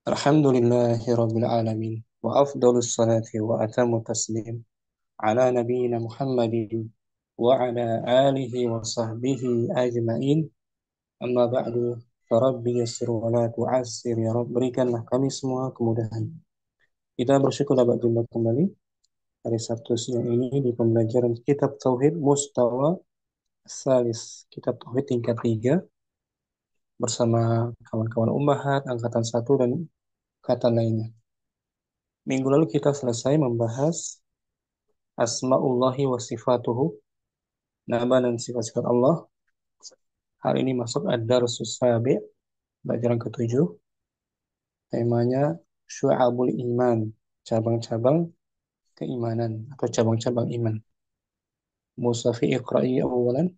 Alhamdulillahi Rabbil Alamin. Wa afdalus salati wa atamu taslim ala nabiyyina Muhammadin wa ala alihi wa sahbihi ajma'in. Amma ba'du. Farabbi yassir wa la tu'assir ya Rabb. Berikanlah kami semua kemudahan. Kita bersyukur dapat jumpa kembali hari Sabtu siang ini di pembelajaran Kitab Tauhid Mustawa Salis. Kitab Tauhid tingkat 3 bersama kawan-kawan Ummahat angkatan 1 dan angkatan lainnya. Minggu lalu kita selesai membahas Asma'ullahi wa sifatuhu, nama dan sifat-sifat Allah. Hari ini masuk ad-darsus sabi', pelajaran ketujuh. Temanya Syu'abul Iman, cabang-cabang keimanan atau cabang-cabang iman. Musafi iqra'i awalan.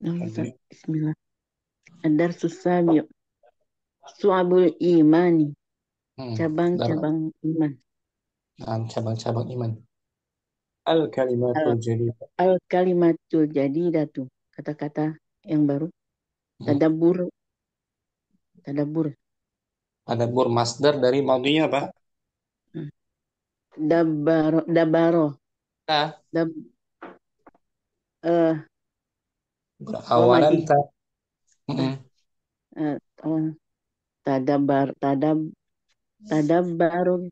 Bismillah. Ad-darsus sabi' Su'abul imani. Cabang-cabang iman. Cabang-cabang iman. Al-kalimatul jadidah. Al-kalimatul jadidatu. Kata-kata yang baru. Tadabbur. Tadabbur. Tadabbur masdar dari maudinya apa? Dabaro. Dabaro. Ta. Dab, Berawalan ta. Tadabbar. Tadabbaru.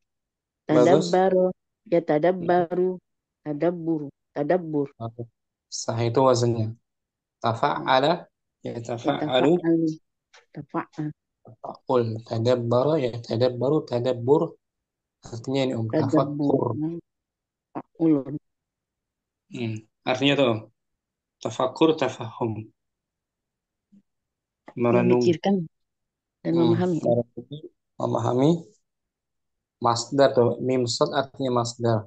Bagus. Tadabbaru. Ya tadabbaru. Tadabbur. Tadabbur. Sah itu wazannya. Tafa'ala. Ya tafa'alu. Tafa'al. Tafa'al. Tafa'ul. Tadabbara. Ya tadabbaru. Tadabbur. Artinya ini Tadabbur. tafakur. Fa'ulun. Artinya tuh tafakur, tafahum. Merenung. Memikirkan dan memahami. Memahami. Masdar tuh. Mim sad artinya masdar.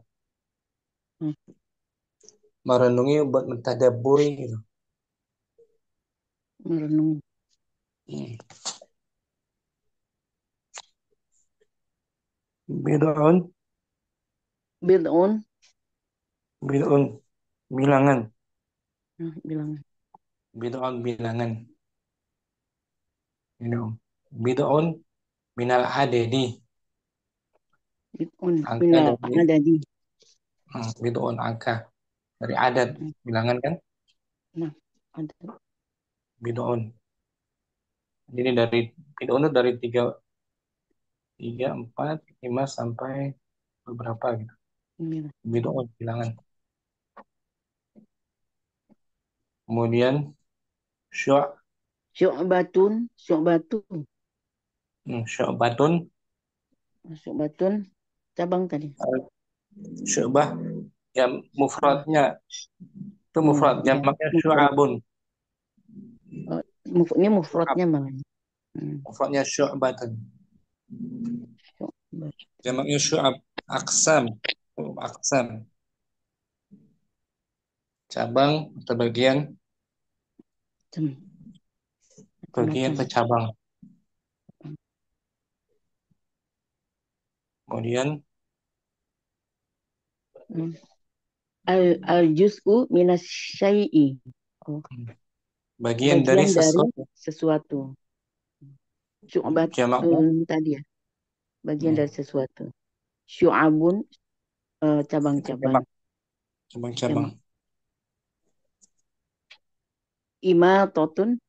Merenungi buat mentadabburi gitu. Merenung. Bid'un. Bid'un. Bid'un. Bilangan. Bilangan. Bid'un bilangan. Ini bid'un minal adedi. Bid'un Angka minal dari adadi. bid'un angka dari adat bilangan kan? Nah, ada. Bid'un. Jadi dari bid'un itu dari 3, 4, 5 sampai beberapa gitu. Bid'un bilangan. Kemudian Syu'batun. Syu'batun. syu'batun. Syu'batun. Cabang tadi. Syu'bah ya mufradnya itu mufrad Ya, jamaknya mufrad. syu'abun. Ini mufradnya malah. Mufradnya syu'batun. Syu'bat. Jamaknya syu'ab. Aqsam. Aqsam. Cabang atau bagian atau cabang. Kemudian al-juz'u minasyai'i. bagian dari dari sesuatu. sesuatu. Jamaknya Syu'batun tadi ya. Bagian dari sesuatu. Syu'abun cabang-cabang. cabang-cabang. Imatotun.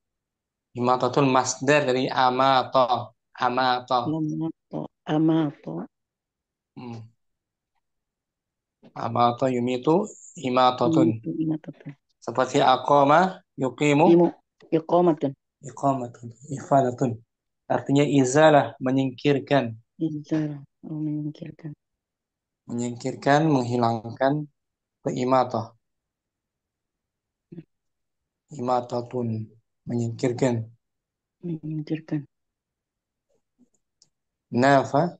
Imatatun masdar dari amatoh. Amatoh. Amato. Amatoh yumitu imatatun. Imatotun. Seperti aqama yuqimu Iqamatun. iqamatun. Ifadatun. Artinya izalah, menyingkirkan. Izzara. Menyingkirkan. Menyingkirkan, menghilangkan imatah. Imatatun. Menyingkirkan. Menyingkirkan. Nafa.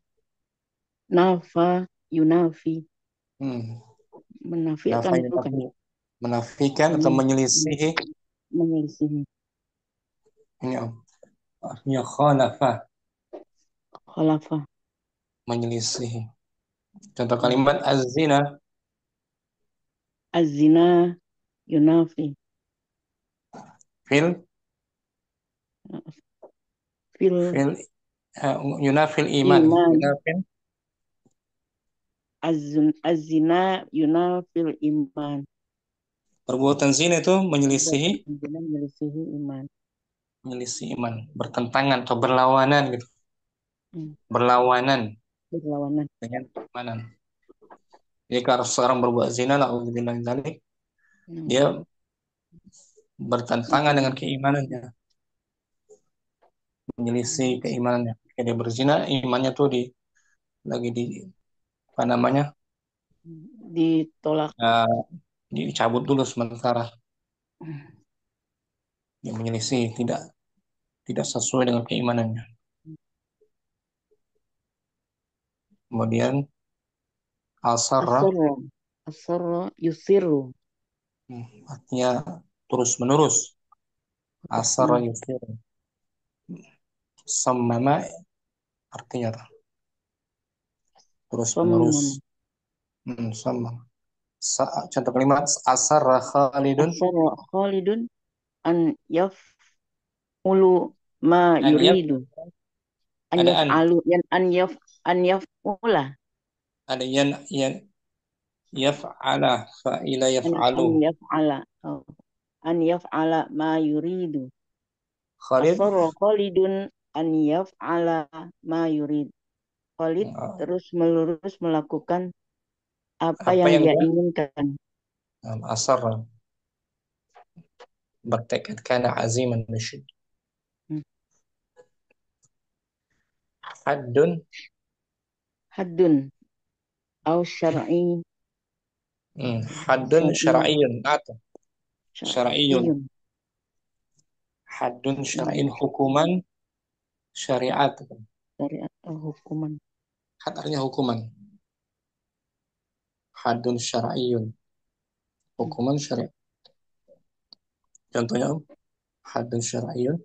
Nafa. Yunafi. Nafa Menafikan itu kan. Menafikan atau menyelisihi. Menyelisihi. Ini artinya khalafa. Khalafa. Menyelisihi. Contoh kalimat az-zina. Az-zina yunafi. Fil fil fil yunafil iman, iman. yunafil Az-zina yunafil iman. perbuatan zina itu menyelisihi Perbuatan zina menyelisihi iman. menyelisih iman, bertentangan atau berlawanan gitu, Hmm. berlawanan Berlawanan. dengan keimanan. Jadi kalau seorang berbuat zina, na'udzubillah min dzalik, dia Hmm. bertentangan dengan Hmm. keimanannya, menyelisih Hmm. keimanannya. Ketika dia berzina, imannya tuh lagi di apa namanya, Ditolak. uh, dicabut dulu sementara. Hmm. Dia menyelisih, tidak sesuai dengan keimanannya. Kemudian asarra, Asarra. Asarra yusiru. artinya terus menerus. Asarra Hmm. yusir. Sammama artinya terus menerus. Sommam. Sama. Contoh kalimat asarra Khalidun Asarra Khalidun an yaf'ulu ma an yaf yuridu. An ada yaf'alu. An yaf'ula. ada yan yaf'ala fa'ila An yaf'alu. yaf'ala. Oh. An yaf'ala ma yuridu. Khalid Asarra Khalidun an yaf'ala ma yurid. Khalid terus melurus melakukan apa apa yang yang dia dia inginkan. asarra bertekad kana aziman nasyid. Hmm. Haddun Haddun au syar'i haddun syar'i syar'iyyun atau syar'iyyun syar'iyyun. haddun Hmm. syar'in hukuman syariat. Syariat atau hukuman. Had artinya hukuman. Haddun syar'iyyun Hmm. hukuman syariat. Contohnya haddun syar'iyyun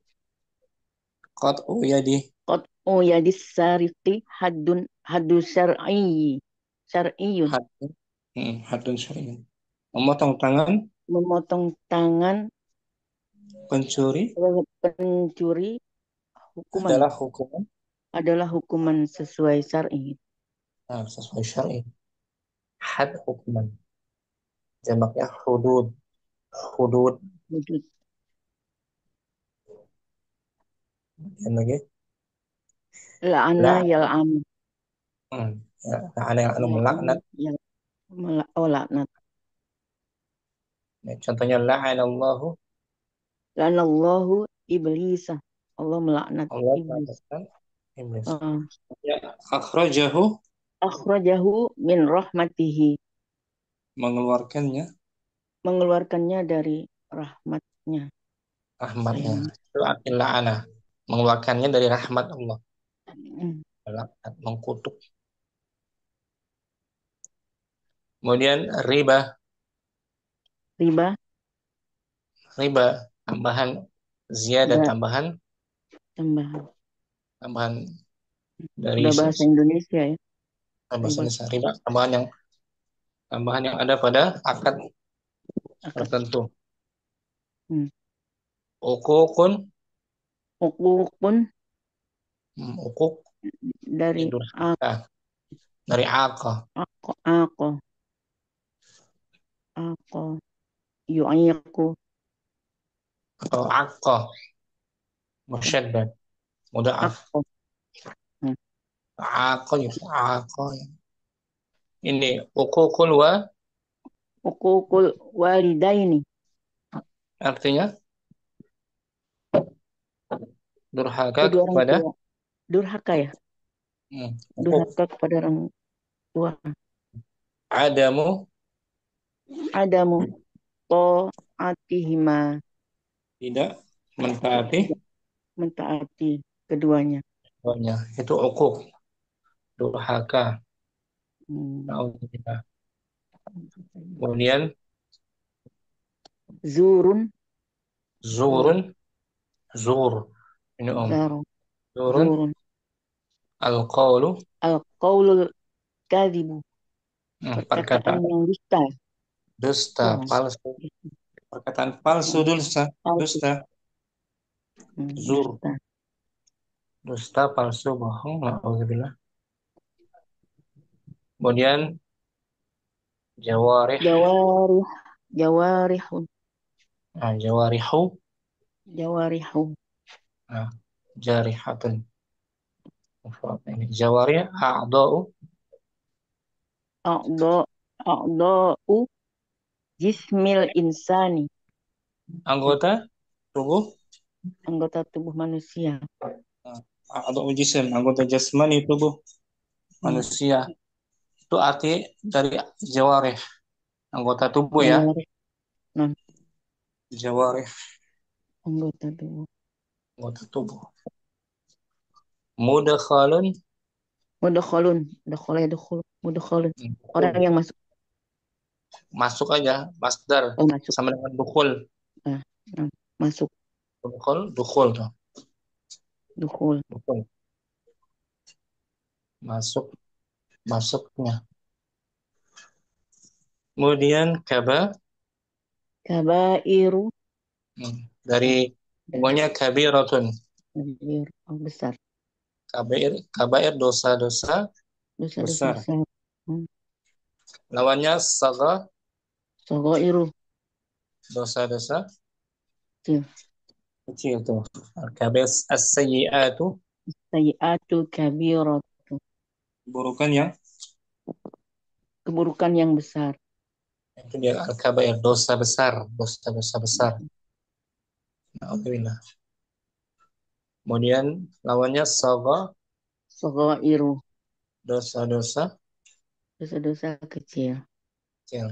qat'u yadi Qat'u yadis sariqi haddu syar'iyyun. haddun haddun syar'iyyun memotong tangan Memotong tangan pencuri pencuri hukuman adalah hukuman adalah hukuman sesuai syar'i. sesuai syar'i. Had hukuman jamaknya hudud. Hudud Wujud yang lagi la'ana la yal'anu. ya, ada yang anu Yal'anu melaknat. yal oh laknat. Ya, contohnya la'anallahu Lanallahu iblisa. Allah melaknat Allah iblis. mengatakan iblis. Uh, Ya, akhrajahu akhrajahu min rahmatihi. mengeluarkannya Mengeluarkannya dari rahmatnya. rahmatnya. Sayang. Itu arti la'ana mengeluarkannya dari rahmat Allah. Hmm. Melaknat, mengkutuk. Kemudian riba, Riba. riba tambahan ziyadah, Udah tambahan tambahan. tambahan dari Udah bahasa Indonesia ya. bahasa Riba. Indonesia. Riba tambahan yang ada pada akad Akad. tertentu. Hmm. Ukukun Hukukun ukuk dari durhaka dari akal ako ako yu'ayyaku atau akal musyaddad mudhaaf ako. Hmm. akal ya akal ini ukukul wa Hukukul walidaini. artinya durhaka Kedua orang kepada tua. Durhaka ya. ukuk Durhaka kepada orang tua. adamu Adamu ta'atihima. tidak mentaati Tidak mentaati keduanya. keduanya itu ukuk durhaka. Hmm. Alhamdulillah. Kemudian Zurun. zurun zur ini Zaro. zurun Zurun. al-qawlu Al-qaulul kadhibu. Perkataan perkataan yang dusta. dusta Bohong. palsu perkataan palsu Hmm. dusta Palsu. dusta zur Dusta. dusta, palsu, bohong. Alhamdulillah. Kemudian jawarih, jawarih, jawarihun, jawarihu, jawarihu, nah, jarihatun. Ini jawarih, a'dha'u, a'dha, a'dha'u jismil insani, anggota tubuh. anggota tubuh manusia. Nah, a'dha'u jism, anggota jasmani tubuh Hmm. manusia. Itu arti dari jawarih, anggota tubuh ya. Jawarih, non Jawarih, anggota tubuh. anggota tubuh. Mudakhalun, Mudakhalun, dakhala yadkhulu, mudakhalun. Orang dukhul. yang masuk, Masuk aja, masdar oh masuk. sama dengan dukhul. Nah, nah, masuk, Dukhul, dukhul tuh. dukhul. Dukhul. Masuk, masuknya. Kemudian kaba, Kabairu, dari dan semuanya kabiratun. kabir, oh, besar. Kabair, kabair dosa-dosa Dosa-dosa besar. besar. Hmm. Lawannya saga, Sagairu, dosa-dosa kecil. kecil tuh. Kabis as-sayyi'atu, Sayyi'atul kabiratu, burukan yang keburukan yang besar. itu dia al-kabair, dosa besar, dosa-dosa besar. Alhamdulillah. Kemudian lawannya saga, Sagairu, dosa-dosa dosa-dosa kecil. kecil.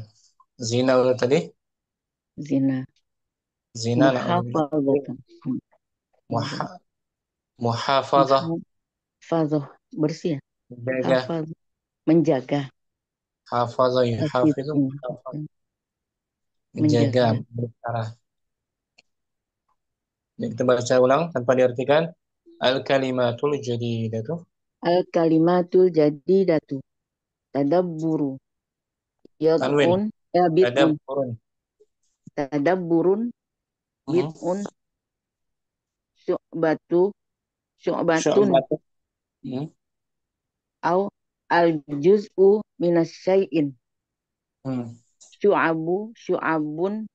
Zina udah tadi, Zina. zina na'udzubillah. Muhafazatun. Muha, muhafazah, Muhafazah. Bersih ya? menjaga, Hafaz. Menjaga. hafazah Hafid. yuhafizu, muhafazah, menjaga, Menjaga. berkara. Jadi kita baca ulang tanpa diartikan. Al-kalimatul jadidatu. Al-kalimatul jadidatu. Tadabburu. Tanwin. Yad'un. Bid'un. Tadaburun. Tadabburun. Mhm. Bid'un. Syu'batu. Syu'batun. Syu'batu. Mhm. Au al-juz'u minasyai'in. Hmm. Syu'abu. Syu'abun.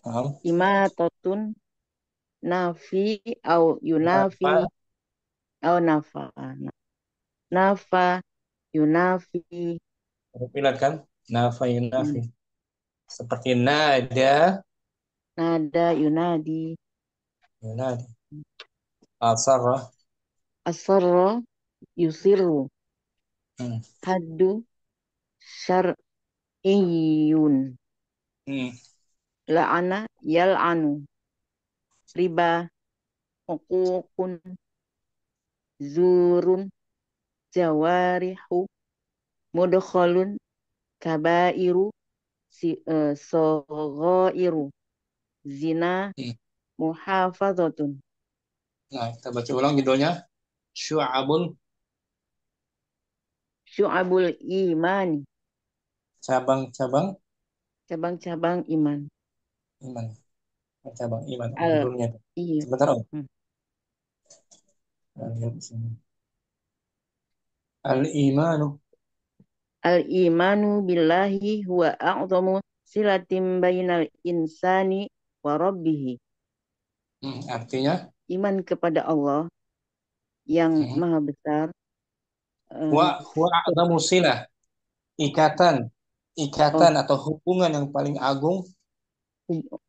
Paham? Imatatun. Nafi. Au yunafi. Nafa. Au nafa. Nafa. Yunafi. Pilat kan? Nafa Hmm. yunafi. Seperti nada. Nada yunadi. Yunadi. Asarra. Asarra yusiru. Hmm. Haddu syar'iyun. Hmm. La'ana yal'anu. Riba hukukun. Zurun jawarihu. Mudkhalun kabairu. Soghairu. Zina Hmm. muhafazatun. Nah, kita baca ulang judulnya. Syu'abun. Syu'abul imani. Cabang-cabang Cabang-cabang iman. iman. Cabang iman. Al Judulnya. iya. Sebentar, Om. Hmm. Nah, lihat di sini. Al-imanu. Al-imanu billahi huwa a'zamu silatim bainal insani wa rabbihi. Artinya, Iman kepada Allah yang hmm, maha besar eh, huwa a'zamu silah. Ikatan, oh, ikatan atau hubungan yang paling agung hub-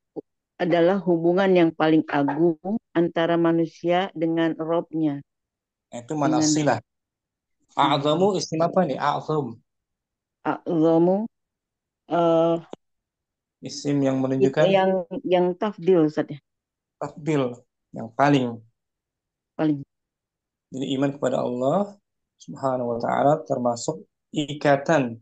adalah hubungan yang paling agung antara manusia dengan Robnya. itu mana Dengan silah. A'zamu isim apa nih? A'zam. a'zamu eh, Isim yang itu menunjukkan yang tafdil Ustaz ya. tafdil, yang paling. Paling Jadi iman kepada Allah Subhanahu wa taala termasuk ikatan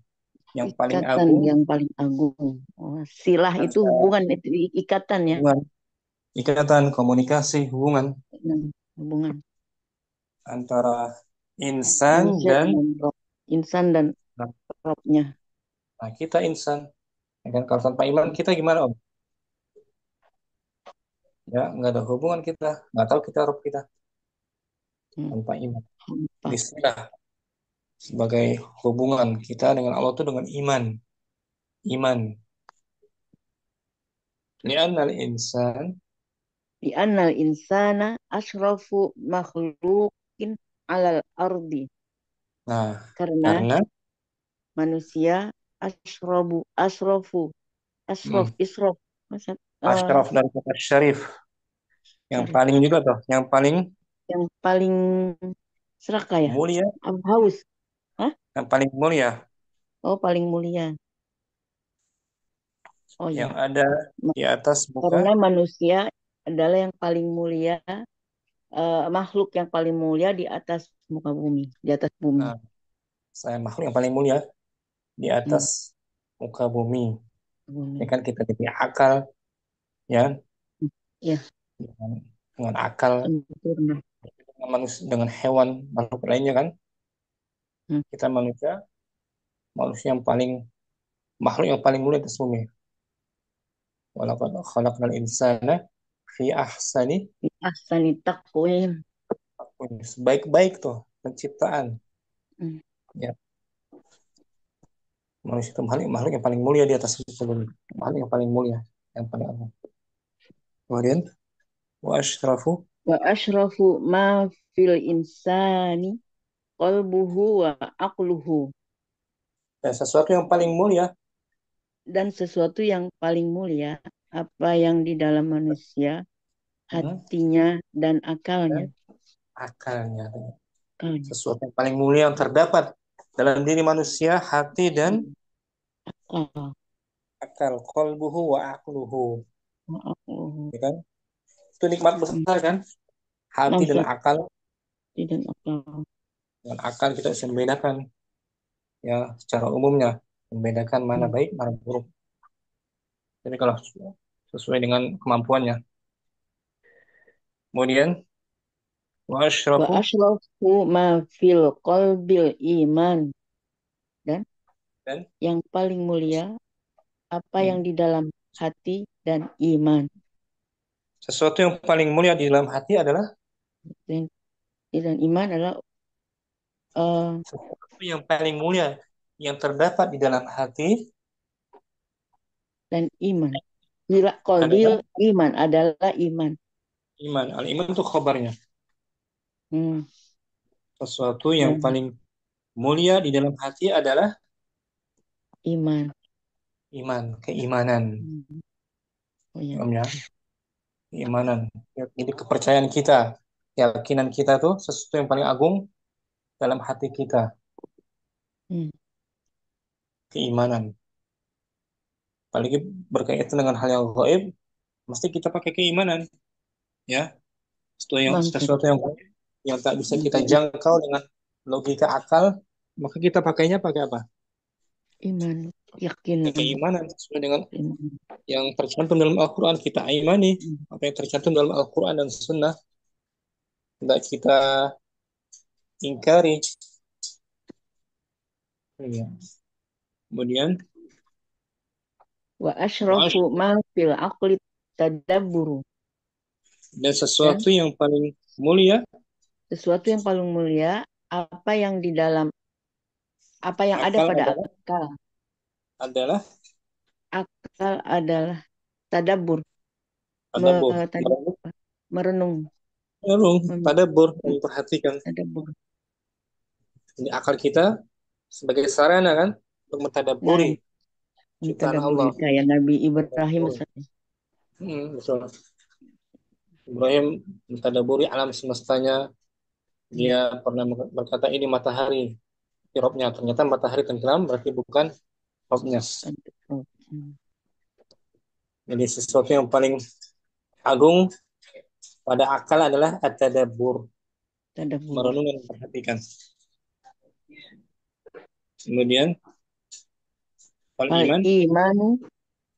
yang paling ikatan agung yang paling agung. Oh, silah itu antara hubungan itu ikatan ya. hubungan, ikatan komunikasi hubungan Hubungan antara insan manusia dan dengan Rob. Insan dan nah, Robnya. kita insan. Ya kan kalau tanpa iman kita gimana Om? Ya nggak ada hubungan kita, nggak tahu kita Rob kita. Hmm. tanpa iman. Empat. Istilah sebagai hubungan kita dengan Allah itu dengan iman. Iman. Li'annal insan. Di annal insana asrafu makhlukin alal ardi. Nah, Karena karena manusia asrofu asrof hmm, isrof masa asyraf dari kata syarif. Yang syarif paling juga tuh, yang paling yang paling serakah ya, mulia, haus. Hah? yang paling mulia, Oh, paling mulia. Oh yang ya, ada di atas karena muka. manusia adalah yang paling mulia, makhluk yang paling mulia di atas muka bumi, di atas bumi. Nah, saya makhluk yang paling mulia di Hmm, atas muka bumi. Ya bumi. kan kita diberi akal, ya, Hmm, ya, dengan, dengan akal sempurna. dengan manusia, dengan hewan makhluk lainnya kan. Hmm. Kita manusia, manusia yang paling makhluk yang paling mulia di atas bumi. Walaqad khalaqnal insana fi ahsani Ahsani taqwim. taqwim. Sebaik-baik tuh penciptaan. Hmm. Ya, manusia itu makhluk yang paling mulia di atas muka bumi. Makhluk yang paling mulia, yang paling agung. Kemudian wa asyrafu, Wa asyrafu ma fil insani qalbuhu wa aqluhu. dan sesuatu yang paling mulia Dan sesuatu yang paling mulia, apa yang di dalam manusia, hmm, hatinya dan akalnya. dan akalnya. Akalnya. Sesuatu yang paling mulia yang terdapat dalam diri manusia, hati dan Hmm. Akal. akal. Qalbuhu wa aqluhu. Aqluhu. Ya kan? Itu nikmat Hmm. besar kan? Hati dan Langsung akal. hati dan akal. Dengan akal kita bisa membedakan ya secara umumnya membedakan mana Hmm. baik mana buruk. Jadi kalau sesuai dengan kemampuannya. Kemudian wa Wa asyrafu, asyrafu ma fil qalbil iman. Dan dan yang paling mulia, apa yang hmm, di dalam hati dan iman. sesuatu yang paling mulia di dalam hati adalah Dan, dan iman adalah eh, sesuatu yang paling mulia yang terdapat di dalam hati dan iman. Bila adalah qalbil iman adalah iman. iman. Al iman itu khabarnya. Hmm. Sesuatu yang Dan paling mulia di dalam hati adalah iman. iman, keimanan. Hmm. Oh ya. Paham ya? Keimanan. Ya, jadi kepercayaan kita, keyakinan kita tuh sesuatu yang paling agung dalam hati kita, Hmm. keimanan. Apalagi berkaitan dengan hal yang gaib, mesti kita pakai keimanan, ya. Bangsa. Sesuatu yang gaib, yang tak bisa Yang kita gaib. jangkau dengan logika akal, maka kita pakainya pakai apa? Iman. Pakai Yakinan. keimanan sesuai dengan Iman. yang tercantum dalam Al-Quran kita imani, Hmm. apa yang tercantum dalam Al-Quran dan Sunnah tidak kita ingkari. Ya. Kemudian Wa Wash, asyrafu ma fil aqli tadabburu. dan Dan sesuatu yang paling mulia sesuatu yang paling mulia, apa yang di dalam, apa yang ada akal pada adalah akal. adalah Akal adalah tadabbur. tadabbur, Tadi merenung. merenung, Mem- tadabbur, memperhatikan. Tadabbur. Jadi akal kita sebagai sarana kan untuk Nah, mentadabburi ciptaan tadabbur Allah. kayak Nabi Ibrahim Tadabbur. misalnya. Betul. Ibrahim mentadabburi alam semestanya. Hmm. Dia pernah berkata ini matahari, robnya. Ternyata matahari tenggelam berarti bukan robnya. Oh, hmm. Jadi sesuatu yang paling agung pada akal adalah at-tadabbur, Tadabbur. merenung dan memperhatikan. Kemudian wal Fal iman, imanu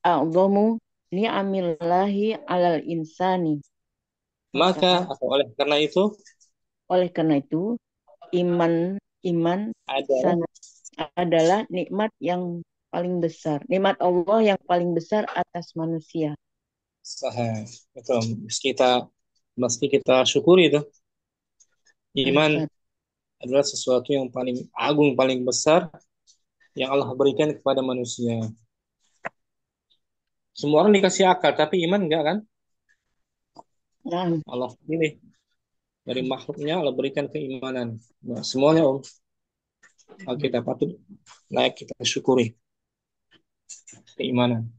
a'zamu ni'amillahi alal insani. maka Maka atau oleh karena itu oleh karena itu iman iman adalah sangat adalah nikmat yang paling besar. Nikmat Allah yang paling besar atas manusia. sah itu mesti kita syukuri itu Iman adalah sesuatu yang paling agung, paling besar yang Allah berikan kepada manusia. Semua orang dikasih akal, tapi iman enggak kan? Nah, Allah pilih dari makhluknya, Allah berikan keimanan. Nah, semuanya Om, kita patut layak kita syukuri keimanan.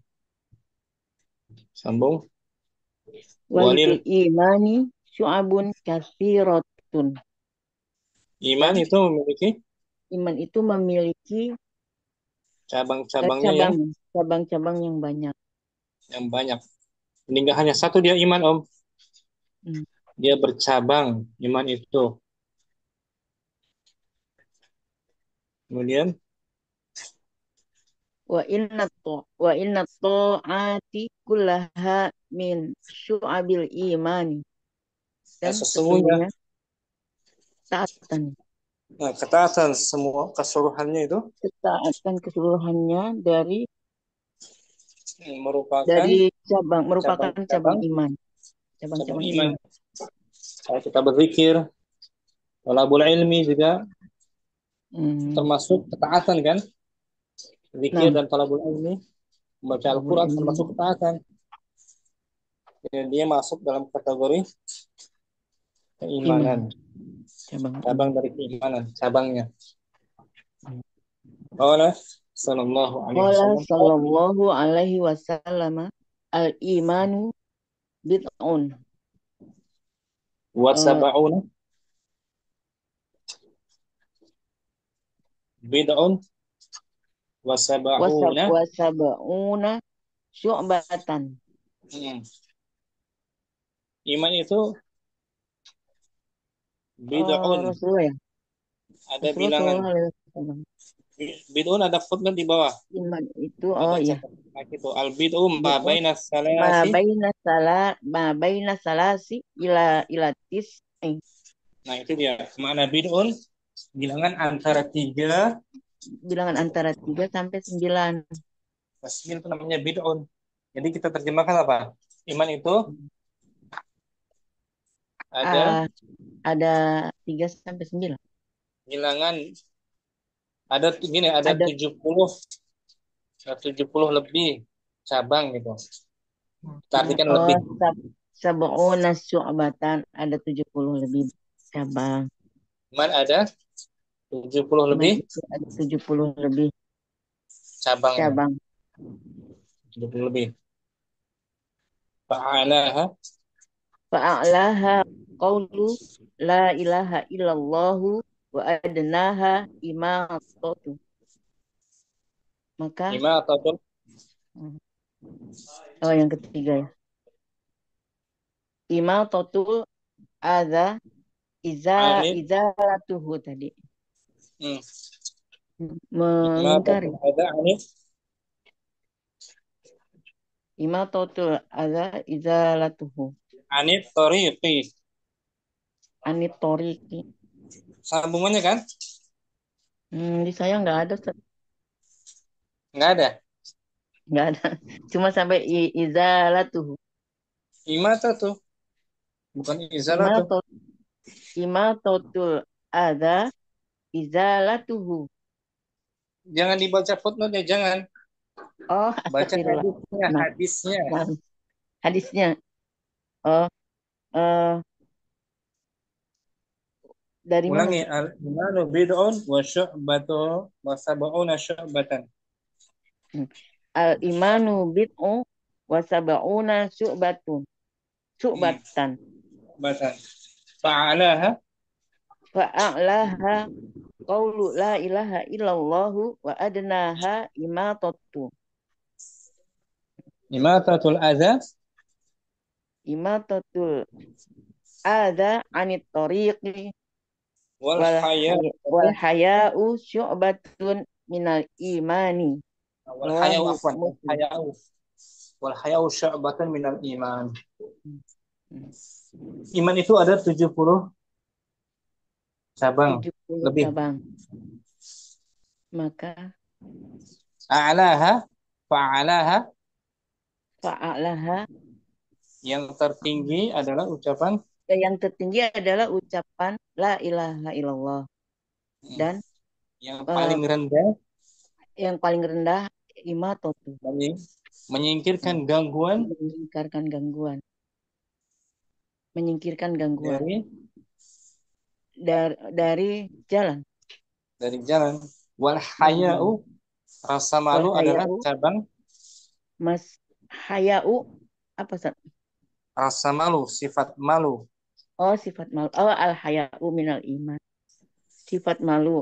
Sambung. walil Walil imani syu'abun katsiratun. iman Dan itu memiliki iman itu memiliki cabang-cabangnya cabang, cabang-cabang yang banyak. yang banyak. Ini enggak hanya satu dia iman Om, Hmm. dia bercabang iman itu. Kemudian Wa inna ta'ati kullaha min syu'abil imani. Dan sesungguhnya sesungguhnya taatan. ketaatan semua keseluruhannya itu Ketaatan keseluruhannya merupakan dari cabang merupakan cabang cabang-cabang iman, cabang cabang-cabang iman. iman. Kalau kita berzikir, thalabul ilmi juga Hmm. termasuk ketaatan kan? Zikir Enam, dan thalabul ilmi, membaca talabul Al-Quran ilmi, termasuk ketaatan. Dan dia masuk dalam kategori iman, keimanan, cabang cabang iman. dari keimanan, cabangnya. Qala sallallahu alaihi Qala wasallam sallallahu alaihi wasallam al-imanu bid'un. wa Eh, sab'una bid'un wa sab'una wasab'una syu'batan. hmm. Iman itu bid'un, Rasulullah ya. ada Rasulullah bilangan. sallallahu alaihi wasallam. Bid'un ada footnote di bawah. Iman itu, Ada oh iya, catatan kaki itu. Al bid'u ma bid'un baina salasi. ma baina salasi ila tis'in. Nah, itu dia. Makna bid'un bilangan antara 3 Bilangan antara 3 sampai 9. ke 9 itu namanya bid'un. Jadi kita terjemahkan apa? Iman itu ada Ah, ada 3 sampai 9. bilangan ada gini ada Ada 70 lebih cabang gitu. Kita artikan oh lebih. sab'una syu'batan, ada 70 lebih cabang. Iman ada 70 Iman lebih itu ada 70 lebih cabangnya. cabang. 70 lebih. Fa'alaha Fa'alaha qawlu la ilaha illallahu wa adnaha imatatu. Maka lima atau oh yang ketiga ya. Imatatul adza anit izalatuhu tadi. hmm. Lima Mengingkari. atau ada anit Imatatul adza izalatuhu. anit toriqi. Anitoriki. Sambungannya kan? Di saya nggak ada, Ustaz. Nggak ada. Nggak ada. Cuma sampai izalatuhu. Imata tuh, bukan izalah tuh. Imatot imatatul adza izalatuhu. Jangan dibaca footnote ya, jangan. Oh, Baca astagfirullah. hadisnya, Maaf, hadisnya. maaf. Hadisnya. Oh, eh, dari mana Ulangi, tuh? al-imanu bid'un wa syu'batu wa sab'una syu'batan. Al imanu bid'u wa sab'una Hmm, syu'batan. batan. Fa'alaha Fa'a'laha qawlu la ilaha illallahu wa adnaha imatatu. imatatul adza Imatatul adza anit tariqi wal haya wal haya'u syu'batun minal imani. wal haya Rawahu afwan Muslim. wal haya syu'batan minal iman. Hmm. Iman itu ada 70 cabang 70 lebih. cabang. Maka A'laha fa'alaha fa'alaha yang tertinggi adalah ucapan yang tertinggi adalah ucapan la ilaha illallah Hmm. dan Yang eh, paling rendah yang paling rendah imatotu, menyingkirkan gangguan menyingkirkan gangguan, menyingkirkan gangguan dari dari jalan. jalan. Wal Dari haya'u, jalan. rasa malu adalah Wahayau, cabang mas hayau apa Sat? rasa malu, sifat malu Oh, sifat malu. Oh, al hayau minal iman. Sifat malu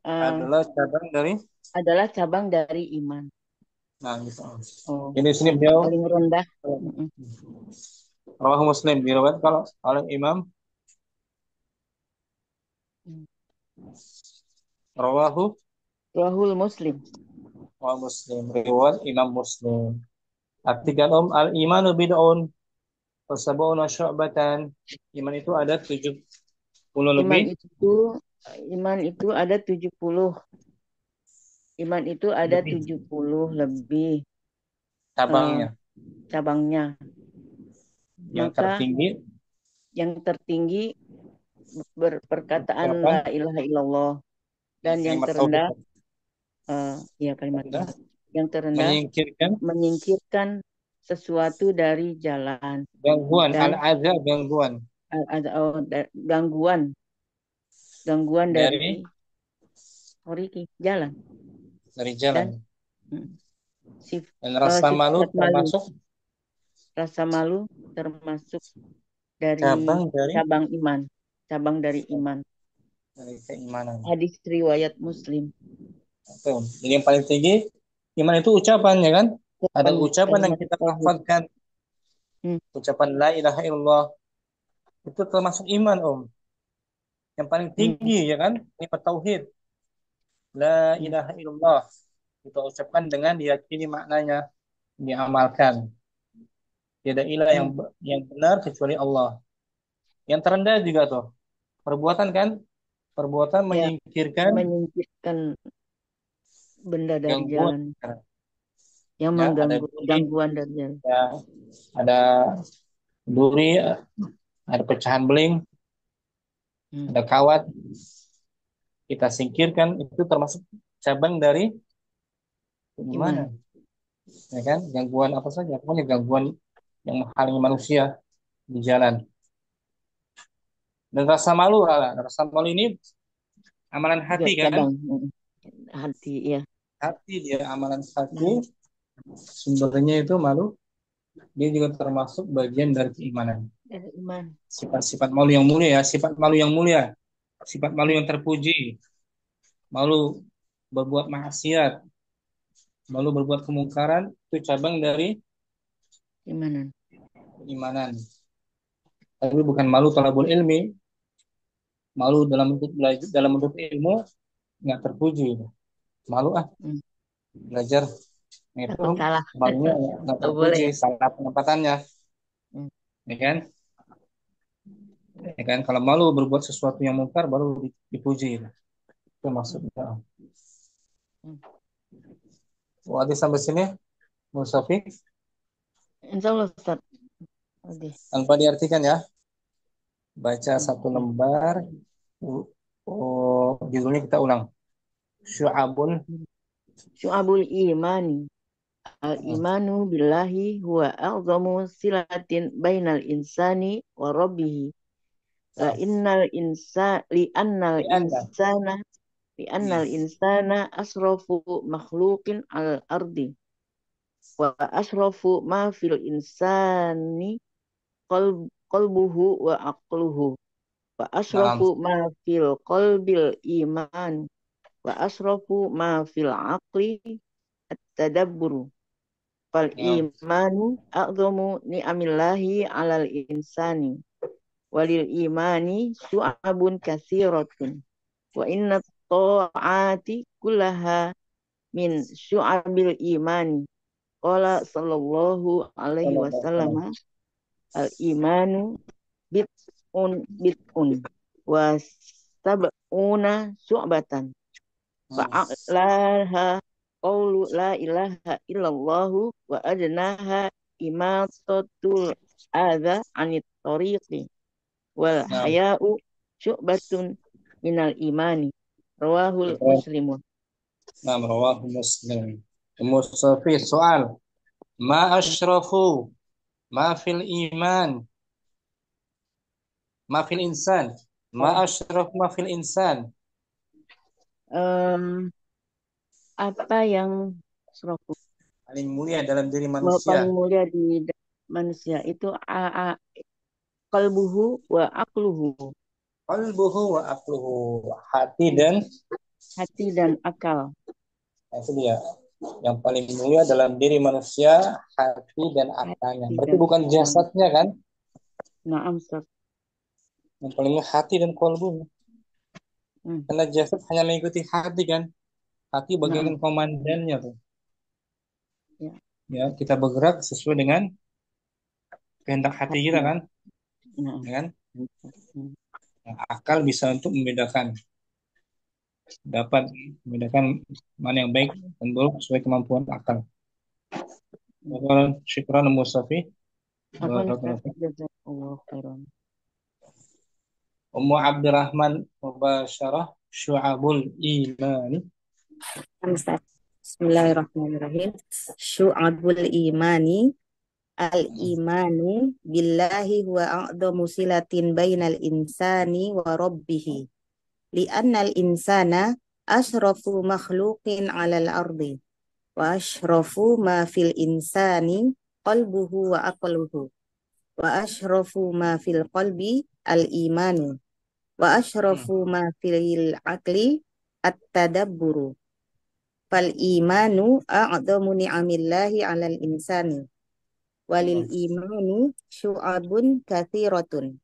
eh, adalah cabang dari. adalah cabang dari iman. Nah, gitu. Oh, Ini sini yang beliau paling rendah. Mm-mm. rawahu Muslim diriwayat kalau oleh Imam rawahu Rahul Muslim. wa Muslim riwayat Imam Muslim. Artikan al imanu bid'un wa sab'una syu'batan. Iman itu ada 70 Iman lebih itu iman itu ada 70. Iman itu ada lebih 70 lebih eh, cabangnya. cabangnya. Yang Maka tertinggi yang tertinggi berperkataan ucapan la ilaha illallah dan yang kalimat tauhid, terendah ya kalimat rendah tauhid. Yang terendah menyingkirkan menyingkirkan sesuatu dari jalan gangguan dan al-adza, gangguan ada gangguan gangguan dari dari jalan dan jalan. mm, sif, Dan rasa malu sifat malu. termasuk Rasa malu termasuk dari cabang dari cabang dari iman. keimanan. Hadis riwayat Muslim. Tuh. Jadi yang paling tinggi iman itu ucapan ya kan? Ada ucapan yang Kalimat kita tauhid. lafazkan, Hmm, ucapan la ilaha illallah itu termasuk iman, Om. Yang paling hmm, tinggi ya kan? Kalimat tauhid, la hmm, ilaha illallah. Kita ucapkan dengan diyakini maknanya, diamalkan. Tidak ilah hmm. yang benar kecuali Allah. Yang terendah juga tuh, perbuatan kan? Perbuatan Ya, menyingkirkan menyingkirkan benda dari gangguan. jalan yang Ya, ada mengganggu duri, gangguan dari jalan. ya, ada duri, ada pecahan beling, Hmm, ada kawat, kita singkirkan itu termasuk cabang dari iman. keimanan, ya kan? Gangguan apa saja, pokoknya gangguan yang menghalangi manusia di jalan. Dan rasa malu, rasa malu ini amalan Juga hati kan? cabang hati ya. Hati dia amalan hati, Hmm, sumbernya itu malu, dia juga termasuk bagian dari keimanan. dari iman. Sifat-sifat malu yang mulia ya, sifat malu yang mulia, sifat malu Hmm, yang terpuji, malu berbuat maksiat, malu berbuat kemungkaran, itu cabang dari imanan. keimanan. Tapi bukan malu talabul ilmi, malu dalam bentuk belajar, dalam bentuk ilmu nggak terpuji. Malu Hmm. belajar itu Takut salah. malunya nggak Nggak boleh terpuji, ya. salah penempatannya, Hmm, ya kan? Ya kan? Kalau malu berbuat sesuatu yang mungkar baru dipuji, itu hmm, maksudnya. hmm. Waktu sampai sini, Musafi, Insya Allah Ustaz. Oke. tanpa diartikan ya, baca Hmm, satu ya. lembar. Judulnya kita ulang. Syu'abul. Syu'abul imani. Al-imanu billahi huwa a'zamu silatin bainal insani wa rabbihi. La innal insa li annal Di Anda. insana li annal insana asrafu makhluqin al ardi wa asrafu ma fil insani qalbuhu wa aqluhu wa Dalam asrafu ma fil qalbil iman wa asrafu ma fil aqli at-tadabburu fal dalam imanu a'zamu ni'amillahi 'alal insani walil imani syu'abun katsiratun wa inna ta'ati kullaha min syu'abil imani qala sallallahu alaihi wasallam al imanu bit'un wa sab'una syu'batan fa'alaha qawlu la ilaha illallahu wa adnaha imatatul adza anit tariqi wal Nah, haya'u syu'batun minal imani rawahul muslimun. nah, rawahu Muslim. Musafi soal. Ma asyrafu ma fil iman ma fil insan. Ma Oh, asyrafu ma fil insan. em, apa yang surafu Paling mulia dalam diri paling manusia. mulia di manusia itu qalbuhu wa aqluhu, Qalbuhu wa aqluhu. Hati dan hati dan akal. itu dia. Yang paling mulia dalam diri manusia, hati dan akalnya. Hati Berarti dan bukan akal. jasadnya kan? Naam, Ustaz. Yang paling mulia hati dan qalbu. Hmm. Karena jasad hanya mengikuti hati kan? Hati bagian Naam. komandannya tuh. Ya, Ya, kita bergerak sesuai dengan kehendak hati kita hati. kan? Naam. Ya kan? Hmm. Nah, akal bisa untuk membedakan, dapat membedakan mana yang baik dan buruk sesuai kemampuan akal. Hmm. Syukran Mustafi. Apa Ustaz? Barakallahu fiik. Jazakallahu khairan. Ummu Abdurrahman Mubasyarah Syu'abul Imani. Ustaz. Bismillahirrahmanirrahim. Syu'abul imani al-imanu billahi huwa a'dhamu silatin bainal insani wa rabbihi. Li'annal insana asrafu makhluqin 'alal ardi wa asrafu ma fil insani qalbuhu wa aqluhu wa asrafu ma fil qalbi al-imanu wa Hmm. asrafu ma fil aqli at-tadabburu. Fal imanu a'dhamu ni'amillahi 'alal insani walil Hmm. imani syu'abun katsiratun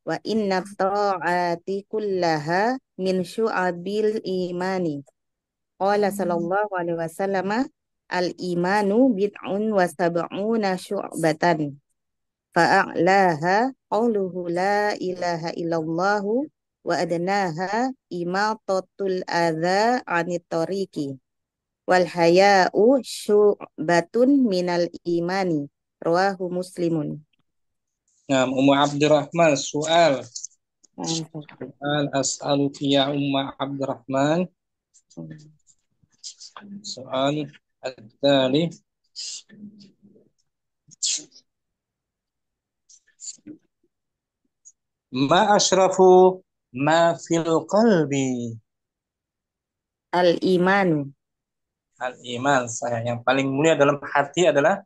wa inna ta'ati kullaha min syu'abil imani. Qala sallallahu alaihi wasallam al imanu bid'un wa sab'una syu'batan fa'a'laha qawluhu la ilaha illallahu wa adnaha imatatul adza 'anit tariqi wal haya'u syu'batun minal imani rawahu muslimun. Nah, Ummu Abdurrahman soal. Hmm. Soal as'aluki ya Ummu Abdurrahman. Soal التالي ما أشرف ما في القلب. Al imanu Al-iman, saya yang paling mulia dalam hati adalah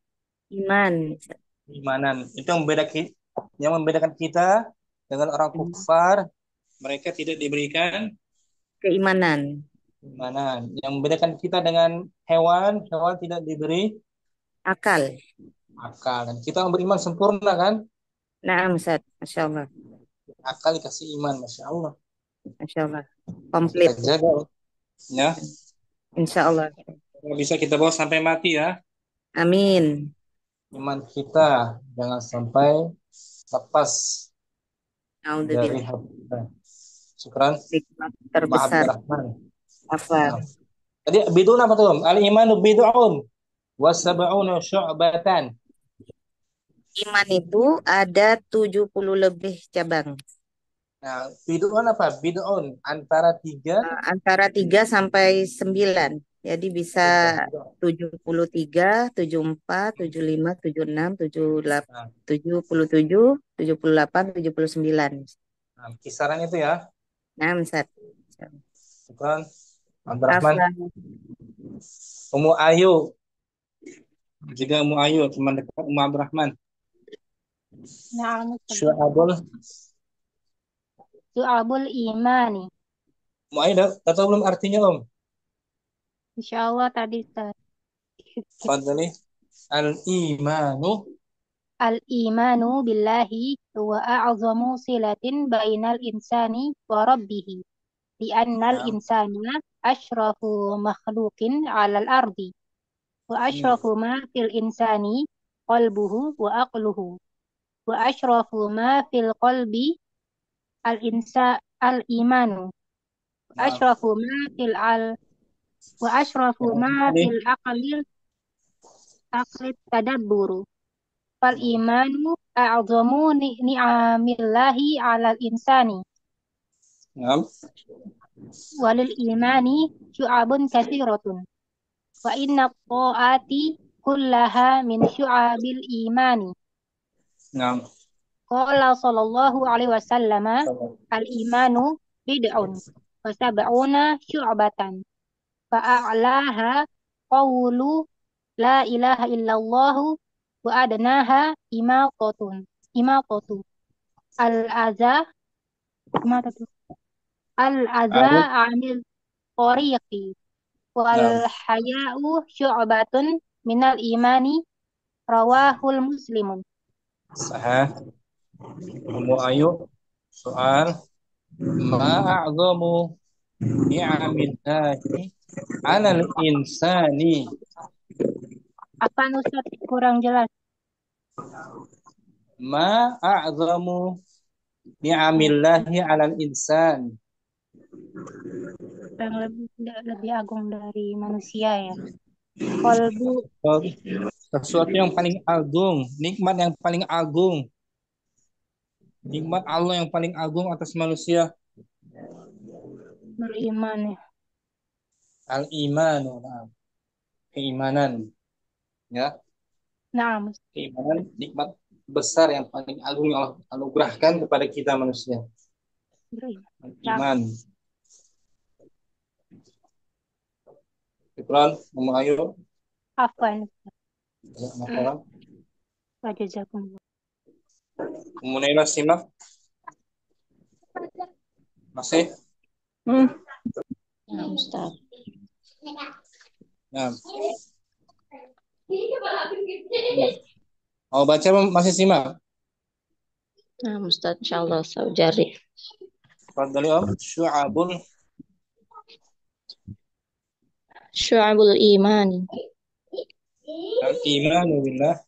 iman. imanan. Itu yang membedakan kita dengan orang Hmm. kufar. Mereka tidak diberikan Keimanan. imanan. Yang membedakan kita dengan hewan, hewan tidak diberi Akal. akal. Dan kita beriman sempurna kan? Naam Ustaz. Masya Allah. Akal dikasih iman, masya Allah. Masya Allah. Nah, kita Komplit. jaga, ya. Insya Allah. Kalau bisa kita bawa sampai mati ya. Amin. Iman kita jangan sampai lepas dari Alhamdulillah. hati kita. Syukran. Nikmat Maaf terbesar. Rahman. Apa? Nah, tadi bidun apa tuh? Al-imanu bid'un wa sab'una syu'batan. Iman itu ada 70 lebih cabang. Nah, bid'un apa? Bid'un antara tiga. Antara 3 sampai 9. Jadi bisa Tiga. Bid'un. 73, 74, 75, 76, 78, Nah, 77, 78, 79. nah, kisaran itu ya. Nah, Ustaz. Syukran. Abdurrahman. Afwan. Ummu Ayu. Juga Ummu Ayu, teman dekat Ummu Abdurrahman. Na'am, Syu'abul. Syu'abul imani. Ummu Ayu tahu belum artinya Om? Insyaallah tadi Ustaz. Fadli. Al-imanu. Al-imanu billahi huwa a'zamu silatin bainal insani wa rabbihi. Li'annal Nah, insana asyrafu makhluqin 'alal ardi. Wa hmm. asyrafu ma fil insani qalbuhu wa aqluhu. Wa asyrafu ma fil qalbi al-imanu. Wa Nah, asyrafu ma fil al wa asyrafu yang ma ini. fil aqli tadabburu. Fal imanu a'zamu ni'amillahi 'alal insani Naam. walil imani syu'abun katsiratun wa inna ta'ati kullaha min syu'abil imani. Naam. Qala sallallahu alaihi wasallam al-imanu bid'un wa sab'una syu'batan fa'a'laha qawlu la ilaha illallah wa adnaha imatatu al-adza imatatu al-adza Arif. anil tariqi wal Naam. haya'u syu'batun minal imani rawahul muslimun. Sahih. Ummu Ayu, soal ma a'zamu ni'amillahi 'alal insani. Apa Ustaz kurang jelas? Ma a'zamu ni'amillahi 'alal insan. Yang lebih agung dari manusia ya. Kolbu Sesuatu yang paling agung, nikmat yang paling agung, nikmat Allah yang paling agung atas manusia. beriman ya. Al-imanu, nah, keimanan, ya, Nah, keimanan nikmat besar yang paling agung yang Allah anugerahkan kepada kita manusia. beriman. Iman. Iklan, Ummu Ayu, Afwan. ya, masalah. Wajazakumullah. Ummu Naila simak, masih. Nah, Ustaz. Nah, mau baca masih simak. Nah, Ustaz, insyaallah saya jari. Fadhali Om, Syu'abul imani. al-imanu billah.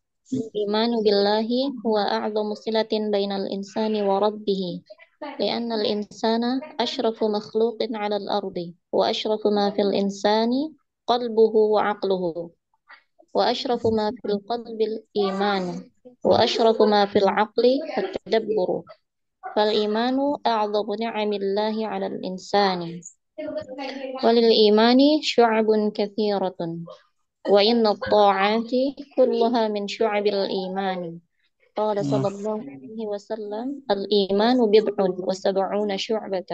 Imanu billahi huwa a'zamu silatin bainal insani wa rabbih. لأن الإنسان أشرف مخلوق على الأرض وأشرف ما في الإنسان قلبه وعقله وأشرف ما في القلب الإيمان وأشرف ما في العقل التدبر فالإيمان أعظم نعم الله على الإنسان وللإيمان شعب كثيرة وإن الطاعات كلها من شعب الإيمان قال صلى الله عليه وسلم الإيمان بضع وسبعون شعبة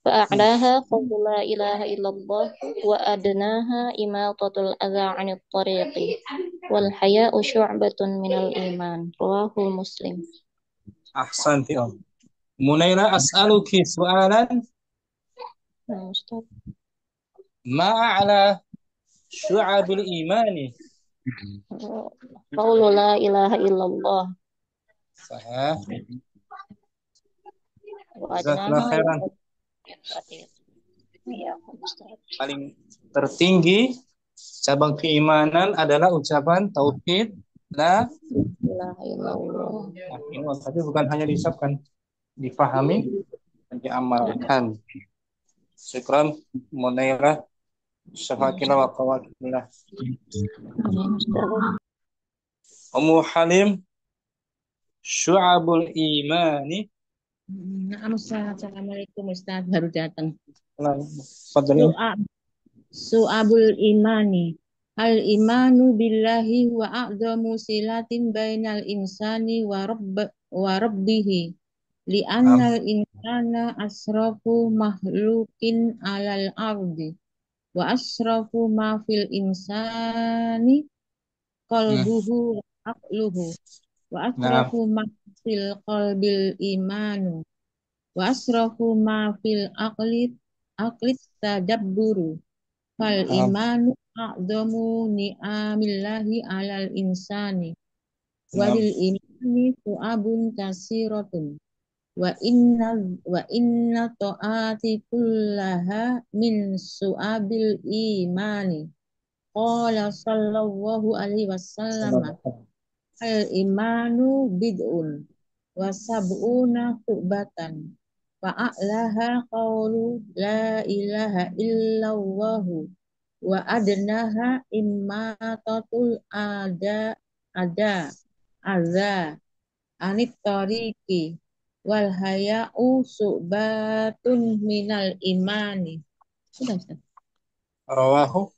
فأعلاها قول لا إله إلا الله وأدناها إماطة الأذى عن الطريق والحياء شعبة من الإيمان رواه مسلم. Ahsanti Om. Munaira, as'aluki su'alan. Ustaz. Ma'ala syu'abil imani. Qaulu la ilaha illallah Sahih. wa Jazakallah adnaha khairan. ya Ustaz. Paling tertinggi cabang keimanan adalah ucapan tauhid la ilaha illallah. ilaha, tapi bukan hanya diucapkan, difahami dan diamalkan. Syukran Munaira, syafakillah wa qawakillah. Ummu Halim, syu'abul imani. Nah, Assalamualaikum Ustaz, baru datang. Fadhali. Su'abul imani. Al imanu billahi wa a'zamu silatin bainal insani wa rabbihi. Li'annal insana asrafu makhlukin alal ardi. Wa asrafu ma fil insani qalbuhu wa aqluhu. Wa asrafu ma fil qalbil imanu. Wa asrafu ma fil aqlit tadabburu. Fal imanu a'zamu ni'amillahi alal insani. Walil imani su'abun kasiratun. Wa inna ta'ati kullaha min su'abil imani. Qala sallallahu alaihi wasallam. Al imanu bid'un wa sab'una syu'batan. Fa'alaha qawlu la ilaha illallahu wa adnaha immatatul adza anit tariqi wal haya'u su'batun minal imani. Sudah, Ustaz. Rawahu.